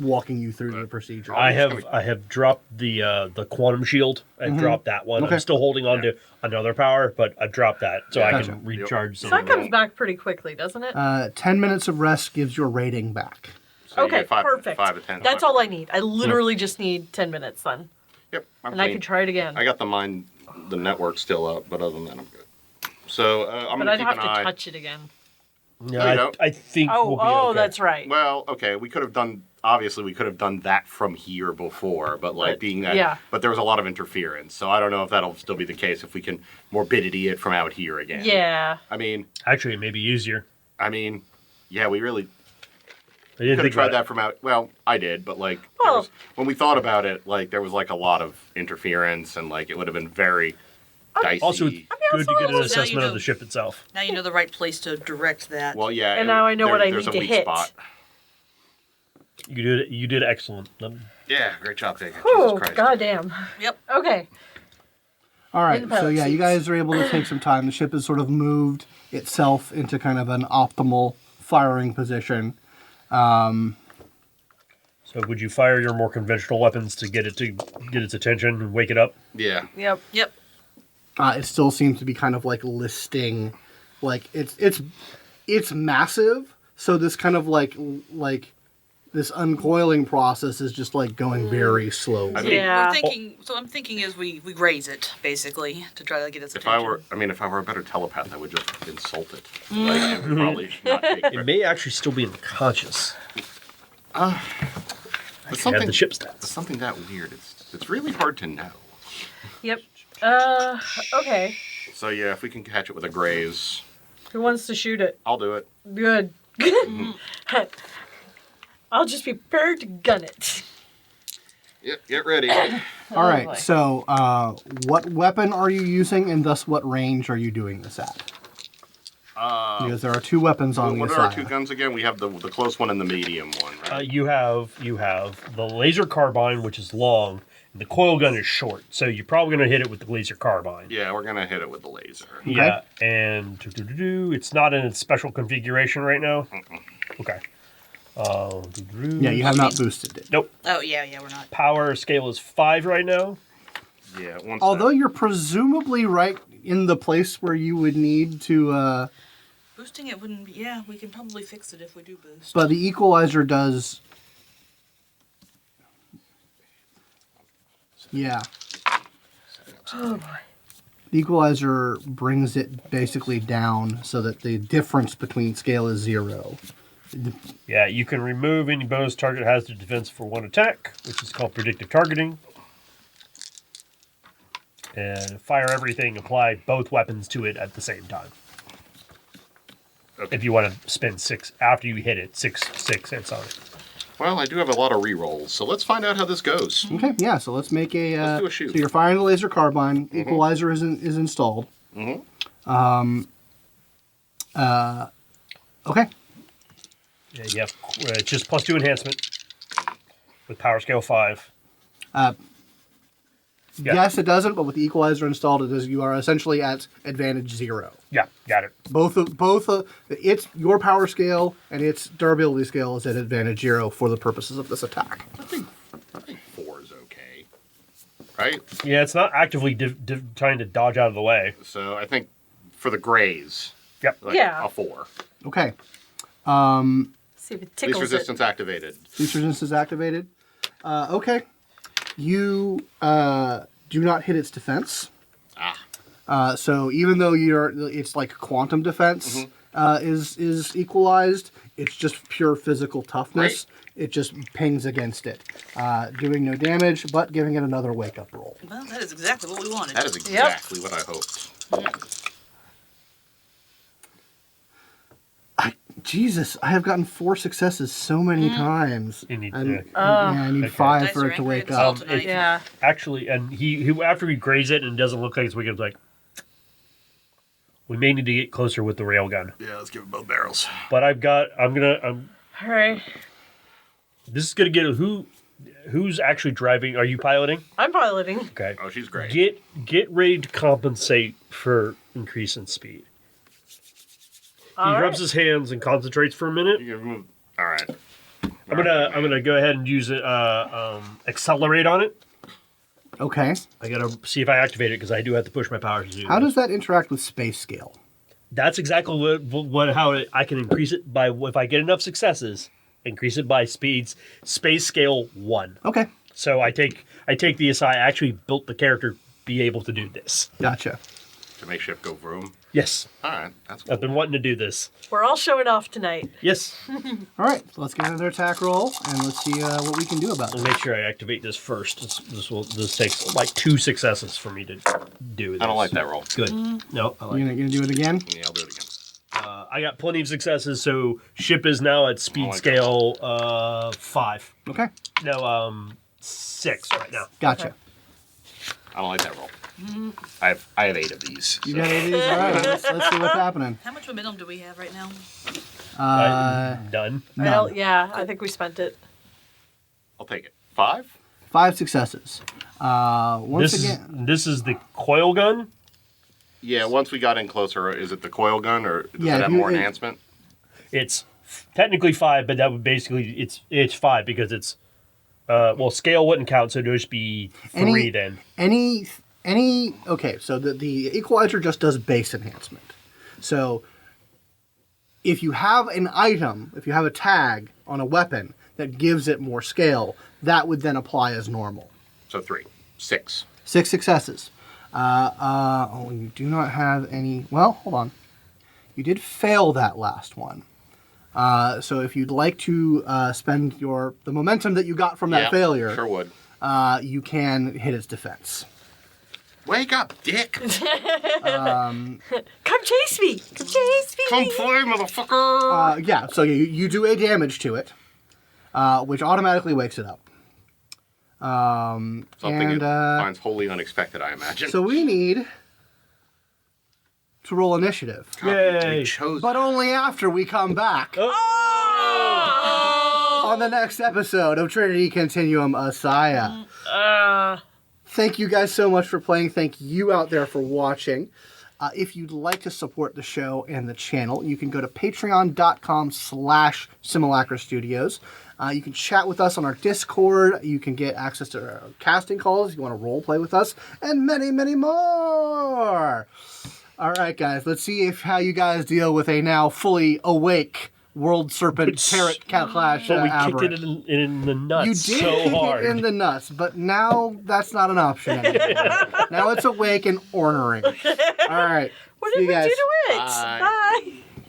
Speaker 1: walking you through the procedure.
Speaker 3: I have dropped the quantum shield. I've dropped that one.
Speaker 1: Okay.
Speaker 3: I'm still holding on to another power, but I've dropped that so I
Speaker 1: Gotcha.
Speaker 3: can recharge some.
Speaker 4: So that comes back pretty quickly, doesn't it?
Speaker 1: 10 minutes of rest gives your rating back.
Speaker 2: So you
Speaker 4: Okay,
Speaker 2: get 5
Speaker 4: perfect.
Speaker 2: 5 to 10.
Speaker 4: That's all I need. I literally just need 10 minutes then.
Speaker 2: Yep. I'm
Speaker 4: And I
Speaker 2: clean.
Speaker 4: can try it again.
Speaker 2: I got the network still up, but other than that, I'm good. So I'm
Speaker 4: But
Speaker 2: gonna
Speaker 4: I'd
Speaker 2: keep
Speaker 4: have
Speaker 2: an
Speaker 4: to
Speaker 2: eye.
Speaker 4: touch it again.
Speaker 3: Yeah,
Speaker 2: No, you don't.
Speaker 3: I think we'll be
Speaker 4: Oh,
Speaker 3: okay.
Speaker 4: that's right.
Speaker 2: Well, okay, we could have done. Obviously, we could have done that from here before, but being that,
Speaker 4: yeah.
Speaker 2: But there was a lot of interference, so I don't know if that'll still be the case if we can morbidity it from out here again.
Speaker 4: Yeah.
Speaker 2: I mean,
Speaker 3: Actually, it may be easier.
Speaker 2: yeah, we really
Speaker 3: I didn't
Speaker 2: could have
Speaker 3: think
Speaker 2: tried
Speaker 3: about
Speaker 2: that from out. Well, I did, but there
Speaker 4: Well-
Speaker 2: was, when we thought about it, there was a lot of interference, and it would have been very dicey.
Speaker 3: it. Also, it's good to get an
Speaker 5: also, now you
Speaker 3: assessment of
Speaker 5: know-
Speaker 3: the ship itself.
Speaker 5: Now you know the right place to direct that.
Speaker 2: well, yeah,
Speaker 4: And now I know what I
Speaker 2: there's
Speaker 4: need
Speaker 2: a
Speaker 4: to
Speaker 2: weak
Speaker 4: hit.
Speaker 2: spot.
Speaker 3: You did excellent.
Speaker 2: Yeah, great job, Vega.
Speaker 4: Oh,
Speaker 2: Jesus Christ.
Speaker 4: goddamn.
Speaker 5: Yep.
Speaker 4: Okay.
Speaker 1: All right,
Speaker 4: In the
Speaker 1: so
Speaker 4: pilot
Speaker 1: you
Speaker 4: seats.
Speaker 1: guys are able to take some time. The ship has sort of moved itself into kind of an optimal firing position.
Speaker 3: So would you fire your more conventional weapons to get its attention and wake it up?
Speaker 2: Yeah.
Speaker 4: Yep.
Speaker 5: Yep.
Speaker 1: It still seems to be kind of listing, it's massive. So this kind of this uncoiling process is just going very slowly.
Speaker 2: I mean,
Speaker 4: Yeah.
Speaker 5: I'm thinking is we graze it basically to try to get its
Speaker 2: If
Speaker 5: attention.
Speaker 2: I were a better telepath, I would just insult it. It would probably not take
Speaker 3: It may actually still be unconscious.
Speaker 2: There's
Speaker 3: Have
Speaker 2: something,
Speaker 3: the ship stats.
Speaker 2: something that weird. It's really hard to know.
Speaker 4: Yep. Okay.
Speaker 2: So yeah, if we can catch it with a graze,
Speaker 4: Who wants to shoot it?
Speaker 2: I'll do it.
Speaker 4: Good. I'll just be prepared to gun it.
Speaker 2: Yep, get ready.
Speaker 1: All right,
Speaker 4: boy.
Speaker 1: so what weapon are you using, and thus what range are you doing this at? Because there are two weapons on the
Speaker 2: What are our two
Speaker 1: ASIYAH.
Speaker 2: guns again? We have the close one and the medium one, right?
Speaker 3: You have the laser carbine, which is long, and the coil gun is short. So you're probably going to hit it with the laser carbine.
Speaker 2: Yeah, we're gonna hit it with the laser.
Speaker 3: Yeah, and it's not in its special configuration right now. Okay.
Speaker 1: Yeah, you have not boosted it.
Speaker 3: Nope.
Speaker 5: Oh yeah, we're not.
Speaker 3: Power scale is 5 right now.
Speaker 2: Yeah. Once
Speaker 1: Although you're presumably right in the place where you would need to,
Speaker 5: Boosting it wouldn't be. Yeah, we can probably fix it if we do boost.
Speaker 1: but the equalizer does. Yeah.
Speaker 4: Oh boy.
Speaker 1: The equalizer brings it basically down so that the difference between scale is 0.
Speaker 3: Yeah, you can remove any bonus target has to defense for one attack, which is called predictive targeting. And fire everything, apply both weapons to it at the same time.
Speaker 2: Okay.
Speaker 3: If you want to spend 6 after you hit it, 6 hits on it.
Speaker 2: Well, I do have a lot of rerolls, so let's find out how this goes.
Speaker 1: Okay, yeah, so let's make a.
Speaker 2: Let's do a shoot.
Speaker 1: So you're firing the laser carbine, equalizer is installed.
Speaker 2: Mhm.
Speaker 1: Okay.
Speaker 3: Yeah, you have it's just +2 enhancement with power scale 5. Yeah.
Speaker 1: Yes, it doesn't, but with the equalizer installed, it is. You are essentially at advantage 0.
Speaker 3: Yeah, got it.
Speaker 1: It's your power scale and its durability scale is at advantage 0 for the purposes of this attack.
Speaker 2: I think 4 is okay. Right?
Speaker 3: Yeah, it's not actively trying to dodge out of the way.
Speaker 2: So I think for the grays,
Speaker 3: Yep.
Speaker 2: like
Speaker 4: Yeah.
Speaker 2: a 4.
Speaker 1: Okay.
Speaker 4: See if it
Speaker 2: Least
Speaker 4: tickles
Speaker 2: resistance activated.
Speaker 1: Least resistance is activated. Okay. You do not hit its defense. So even though it's like quantum defense is equalized, it's just pure physical toughness.
Speaker 2: Right.
Speaker 1: It just pings against it, doing no damage, but giving it another wake-up roll.
Speaker 5: Well, that is exactly what we wanted.
Speaker 2: That is exactly what I hoped.
Speaker 1: Jesus, I have gotten 4 successes so many times.
Speaker 3: You need
Speaker 1: I'm-
Speaker 3: to-
Speaker 1: I need
Speaker 3: Okay.
Speaker 1: 5
Speaker 5: Dice
Speaker 1: for
Speaker 5: are
Speaker 1: it to
Speaker 5: angry
Speaker 1: wake
Speaker 5: at
Speaker 1: up.
Speaker 5: salt tonight.
Speaker 4: Yeah.
Speaker 3: Actually, and he after we graze it and it doesn't look like it's wicked, like we may need to get closer with the railgun.
Speaker 2: Yeah, let's give it both barrels.
Speaker 3: But I'm
Speaker 4: All right.
Speaker 3: this is gonna get who's actually driving? Are you piloting?
Speaker 4: I'm piloting.
Speaker 3: Okay.
Speaker 2: Oh, she's great.
Speaker 3: Get ready to compensate for increase in speed. He
Speaker 4: All
Speaker 3: rubs
Speaker 4: right.
Speaker 3: his hands and concentrates for a minute.
Speaker 2: You can move. All right.
Speaker 3: I'm gonna go ahead and use it accelerate on it.
Speaker 1: Okay.
Speaker 3: I gotta see if I activate it because I do have to push my powers to do
Speaker 1: How
Speaker 3: this.
Speaker 1: does that interact with space scale?
Speaker 3: That's exactly I can increase it by if I get enough successes. Increase it by space scale 1.
Speaker 1: Okay.
Speaker 3: So I take the aside. I actually built the character to be able to do this.
Speaker 1: Gotcha.
Speaker 2: To make shift go vroom.
Speaker 3: Yes,
Speaker 2: All right. That's cool.
Speaker 3: I've been wanting to do this.
Speaker 4: We're all showing off tonight.
Speaker 3: Yes,
Speaker 1: All right. So let's get another attack roll and let's see what we can do about
Speaker 3: I'll
Speaker 1: it.
Speaker 3: make sure I activate this first. This takes like 2 successes for me to do this.
Speaker 2: I don't like that roll.
Speaker 3: Good. No, I like
Speaker 1: You gonna do it again?
Speaker 2: Yeah, I'll do it again.
Speaker 3: I got plenty of successes, so ship is now at speed
Speaker 2: like
Speaker 3: scale 5.
Speaker 1: Okay.
Speaker 3: No, 6 right now.
Speaker 1: Gotcha.
Speaker 2: I don't like that roll. I have 8 of these.
Speaker 1: You
Speaker 2: so-
Speaker 1: got 8 of these? All right. Let's see what's happening.
Speaker 5: How much momentum do we have right now?
Speaker 3: Done.
Speaker 4: I
Speaker 1: None.
Speaker 4: don't, yeah, I think we spent it.
Speaker 2: I'll take it. 5?
Speaker 1: 5 successes. Once again,
Speaker 3: This is the coil gun.
Speaker 2: Yeah, once we got in closer, is it the coil gun or does
Speaker 1: Yeah,
Speaker 2: it have
Speaker 1: if you-
Speaker 2: more enhancement?
Speaker 3: It's technically 5, but that would basically it's 5 because it's scale wouldn't count, so it'd just be 3 then.
Speaker 1: okay, so the equalizer just does base enhancement. So if you have an item, if you have a tag on a weapon that gives it more scale, that would then apply as normal.
Speaker 2: So 3. 6.
Speaker 1: 6 successes. You do not have any. Well, hold on. You did fail that last one. So if you'd like to spend the momentum that you got from that
Speaker 2: Yeah,
Speaker 1: failure,
Speaker 2: Sure would.
Speaker 1: you can hit its defense.
Speaker 2: Wake up, dick!
Speaker 4: Come chase me! Come chase me!
Speaker 2: Come play, motherfucker!
Speaker 1: Yeah, so you do a damage to it, which automatically wakes it up.
Speaker 2: Something
Speaker 1: and,
Speaker 2: it finds wholly unexpected, I imagine.
Speaker 1: So we need to roll initiative,
Speaker 3: Yay!
Speaker 2: We chose
Speaker 1: but only after we come back
Speaker 4: Oh!
Speaker 1: on the next episode of Trinity Continuum ASIYAH. Thank you guys so much for playing. Thank you out there for watching. If you'd like to support the show and the channel, you can go to patreon.com/Simulacra Studios. You can chat with us on our Discord. You can get access to our casting calls if you want to role play with us, and many, many more. All right, guys, let's see how you guys deal with a now fully awake World Serpent Parrot Cat Clash.
Speaker 3: But we kicked
Speaker 1: aberrant.
Speaker 3: it in the nuts
Speaker 1: You did
Speaker 3: so
Speaker 1: kick
Speaker 3: hard.
Speaker 1: it in the nuts, but now that's not an option anymore. Now it's awake and ornery. All right.
Speaker 4: What
Speaker 1: See
Speaker 4: did
Speaker 1: you
Speaker 4: we
Speaker 1: guys.
Speaker 4: do to it?
Speaker 2: Bye.
Speaker 4: Bye.